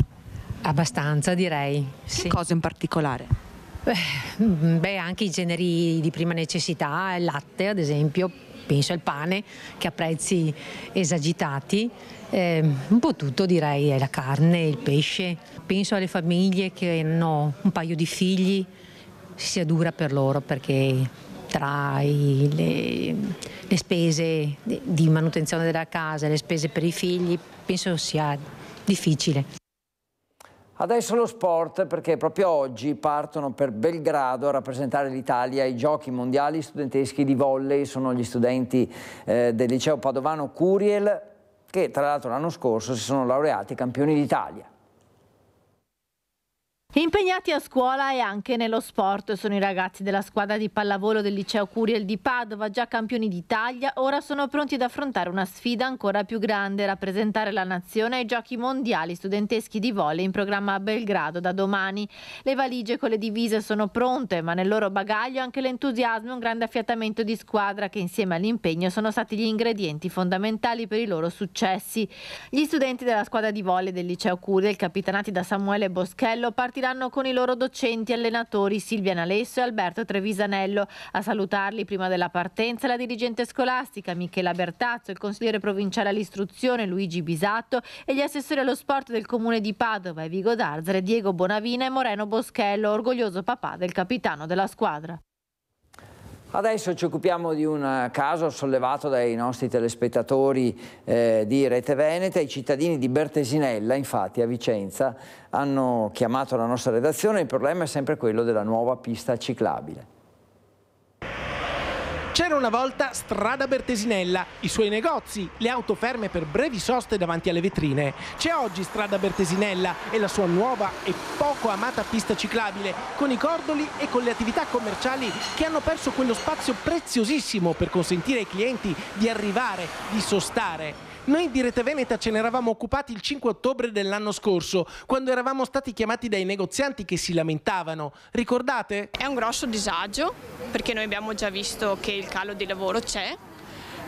Abbastanza, direi. Che cosa in particolare? Beh, anche i generi di prima necessità, il latte ad esempio, penso al pane che ha prezzi esagitati, un po' tutto direi, la carne, il pesce. Penso alle famiglie che hanno un paio di figli, sia dura per loro perché tra le spese di manutenzione della casa e le spese per i figli penso sia difficile. Adesso lo sport, perché proprio oggi partono per Belgrado a rappresentare l'Italia ai Giochi Mondiali Studenteschi di Volley. Sono gli studenti del liceo padovano Curiel, che tra l'altro l'anno scorso si sono laureati campioni d'Italia. Impegnati a scuola e anche nello sport sono i ragazzi della squadra di pallavolo del liceo Curiel di Padova, già campioni d'Italia. Ora sono pronti ad affrontare una sfida ancora più grande, rappresentare la nazione ai Giochi Mondiali Studenteschi di Volley in programma a Belgrado da domani. Le valigie con le divise sono pronte, ma nel loro bagaglio anche l'entusiasmo e un grande affiatamento di squadra che insieme all'impegno sono stati gli ingredienti fondamentali per i loro successi. Gli studenti della squadra di volley del liceo Curiel, capitanati da Samuele Boschello, partiranno partiranno con i loro docenti e allenatori Silvia Nalesso e Alberto Trevisanello. A salutarli prima della partenza la dirigente scolastica Michela Bertazzo, il consigliere provinciale all'istruzione Luigi Bisatto e gli assessori allo sport del comune di Padova e Vigo d'Arzere Diego Bonavina e Moreno Boschello, orgoglioso papà del capitano della squadra. Adesso ci occupiamo di un caso sollevato dai nostri telespettatori di Rete Veneta. I cittadini di Bertesinella, infatti, a Vicenza, hanno chiamato la nostra redazione. Il problema è sempre quello della nuova pista ciclabile. C'era una volta strada Bertesinella, i suoi negozi, le auto ferme per brevi soste davanti alle vetrine. C'è oggi strada Bertesinella e la sua nuova e poco amata pista ciclabile, con i cordoli e con le attività commerciali che hanno perso quello spazio preziosissimo per consentire ai clienti di arrivare, di sostare. Noi di Rete Veneta ce ne eravamo occupati il 5 ottobre dell'anno scorso, quando eravamo stati chiamati dai negozianti che si lamentavano. Ricordate? È un grosso disagio, perché noi abbiamo già visto che il calo di lavoro c'è,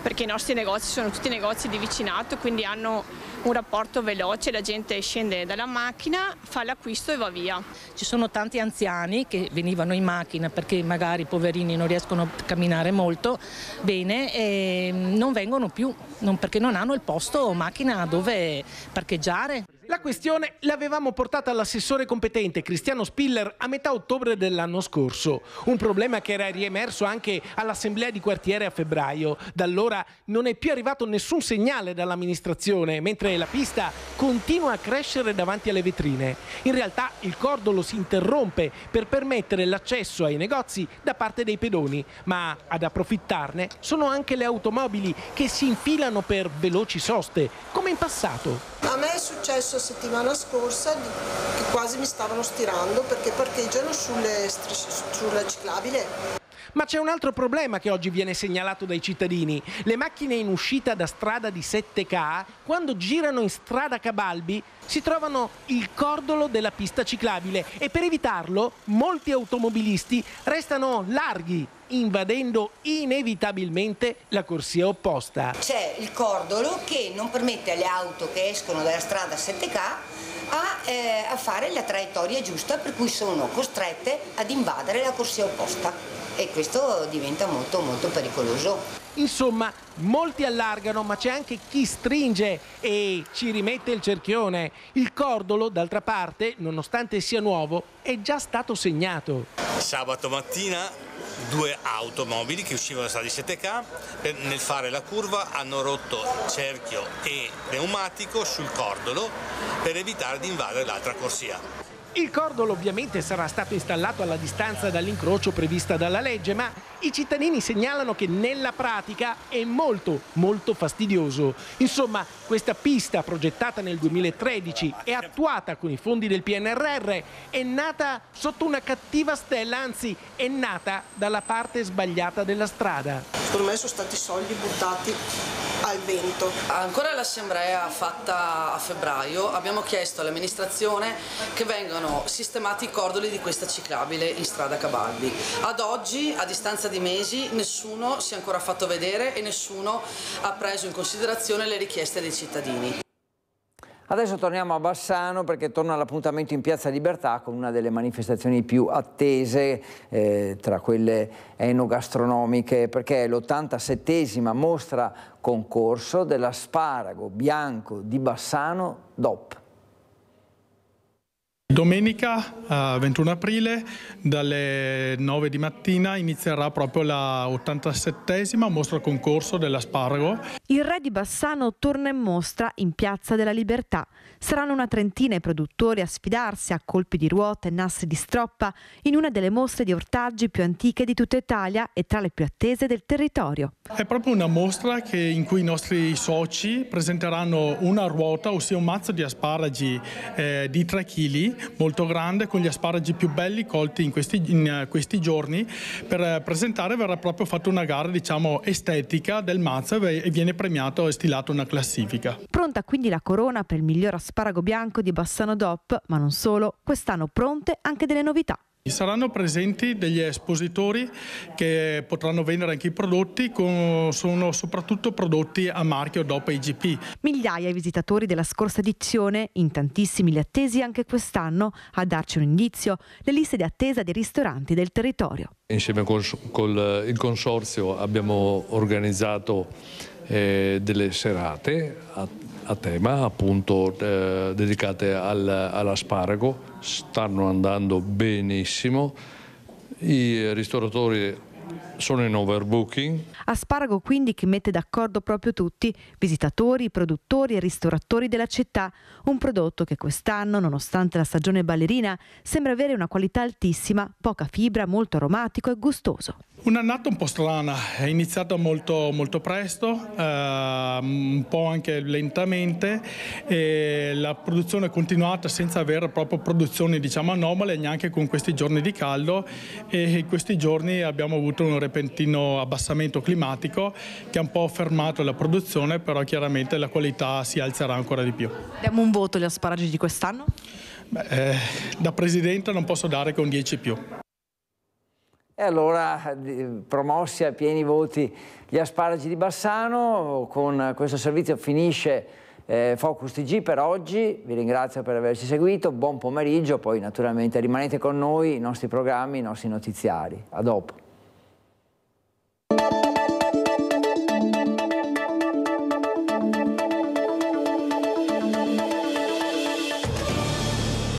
perché i nostri negozi sono tutti negozi di vicinato, quindi hanno un rapporto veloce, la gente scende dalla macchina, fa l'acquisto e va via. Ci sono tanti anziani che venivano in macchina perché magari i poverini non riescono a camminare molto bene e non vengono più, perché non hanno il posto o macchina dove parcheggiare. La questione l'avevamo portata all'assessore competente Cristiano Spiller a metà ottobre dell'anno scorso. Un problema che era riemerso anche all'assemblea di quartiere a febbraio. Da allora non è più arrivato nessun segnale dall'amministrazione, mentre la pista continua a crescere davanti alle vetrine. In realtà il cordolo si interrompe per permettere l'accesso ai negozi da parte dei pedoni, ma ad approfittarne sono anche le automobili che si infilano per veloci soste, come in passato. A me è successo settimana scorsa che quasi mi stavano stirando perché parcheggiano sulla ciclabile. Ma c'è un altro problema che oggi viene segnalato dai cittadini. Le macchine in uscita da strada di 7K, quando girano in strada Cabalbi, si trovano il cordolo della pista ciclabile e per evitarlo molti automobilisti restano larghi, invadendo inevitabilmente la corsia opposta. C'è il cordolo che non permette alle auto che escono dalla strada 7K a fare la traiettoria giusta, per cui sono costrette ad invadere la corsia opposta. E questo diventa molto molto pericoloso. Insomma, molti allargano, ma c'è anche chi stringe e ci rimette il cerchione. Il cordolo, d'altra parte, nonostante sia nuovo, è già stato segnato. Sabato mattina 2 automobili che uscivano dalla strada di 7K nel fare la curva hanno rotto cerchio e pneumatico sul cordolo per evitare di invadere l'altra corsia. Il cordolo ovviamente sarà stato installato alla distanza dall'incrocio prevista dalla legge, ma i cittadini segnalano che nella pratica è molto fastidioso. Insomma, questa pista progettata nel 2013 e attuata con i fondi del PNRR è nata sotto una cattiva stella, anzi è nata dalla parte sbagliata della strada. Secondo me sono stati soldi buttati al vento. Ancora l'assemblea fatta a febbraio abbiamo chiesto all'amministrazione che vengano sistemati i cordoli di questa ciclabile in strada Cabalbi. Ad oggi, a distanza di mesi, nessuno si è ancora fatto vedere e nessuno ha preso in considerazione le richieste dei cittadini. Adesso torniamo a Bassano perché torna l'appuntamento in Piazza Libertà con una delle manifestazioni più attese tra quelle enogastronomiche, perché è l'87esima mostra concorso dell'asparago bianco di Bassano DOP. Domenica 21 aprile dalle 9 di mattina inizierà proprio la 87esima mostra concorso dell'asparago. Il re di Bassano torna in mostra in Piazza della Libertà. Saranno una trentina i produttori a sfidarsi a colpi di ruote e nastri di stroppa in una delle mostre di ortaggi più antiche di tutta Italia e tra le più attese del territorio. È proprio una mostra in cui i nostri soci presenteranno una ruota, ossia un mazzo di asparagi di 3 kg, molto grande, con gli asparagi più belli colti in questi giorni. Per presentare verrà proprio fatta una gara, diciamo, estetica del mazzo e viene premiato e stilato una classifica. Pronta quindi la corona per il miglior asparago bianco di Bassano DOP, ma non solo, quest'anno pronte anche delle novità. Saranno presenti degli espositori che potranno vendere anche i prodotti, sono soprattutto prodotti a marchio DOP IGP. Migliaia i visitatori della scorsa edizione, in tantissimi li attesi anche quest'anno. A darci un indizio, le liste di attesa dei ristoranti del territorio. Insieme con il consorzio abbiamo organizzato delle serate a tema appunto dedicate all'asparago. Stanno andando benissimo, i ristoratori sono in overbooking. Asparago quindi che mette d'accordo proprio tutti, visitatori, produttori e ristoratori della città. Un prodotto che quest'anno, nonostante la stagione ballerina, sembra avere una qualità altissima, poca fibra, molto aromatico e gustoso. Un'annata un po' strana, è iniziata molto presto, un po' anche lentamente, e la produzione è continuata senza avere proprio produzioni anomale, neanche con questi giorni di caldo, e in questi giorni abbiamo avuto un repentino abbassamento climatico che ha un po' fermato la produzione, però chiaramente la qualità si alzerà ancora di più. Diamo un voto agli asparagi di quest'anno? Da presidente non posso dare che un 10+. E allora, promossi a pieni voti gli asparagi di Bassano, con questo servizio finisce Focus TG per oggi. Vi ringrazio per averci seguito, buon pomeriggio, poi naturalmente rimanete con noi, i nostri programmi, i nostri notiziari. A dopo.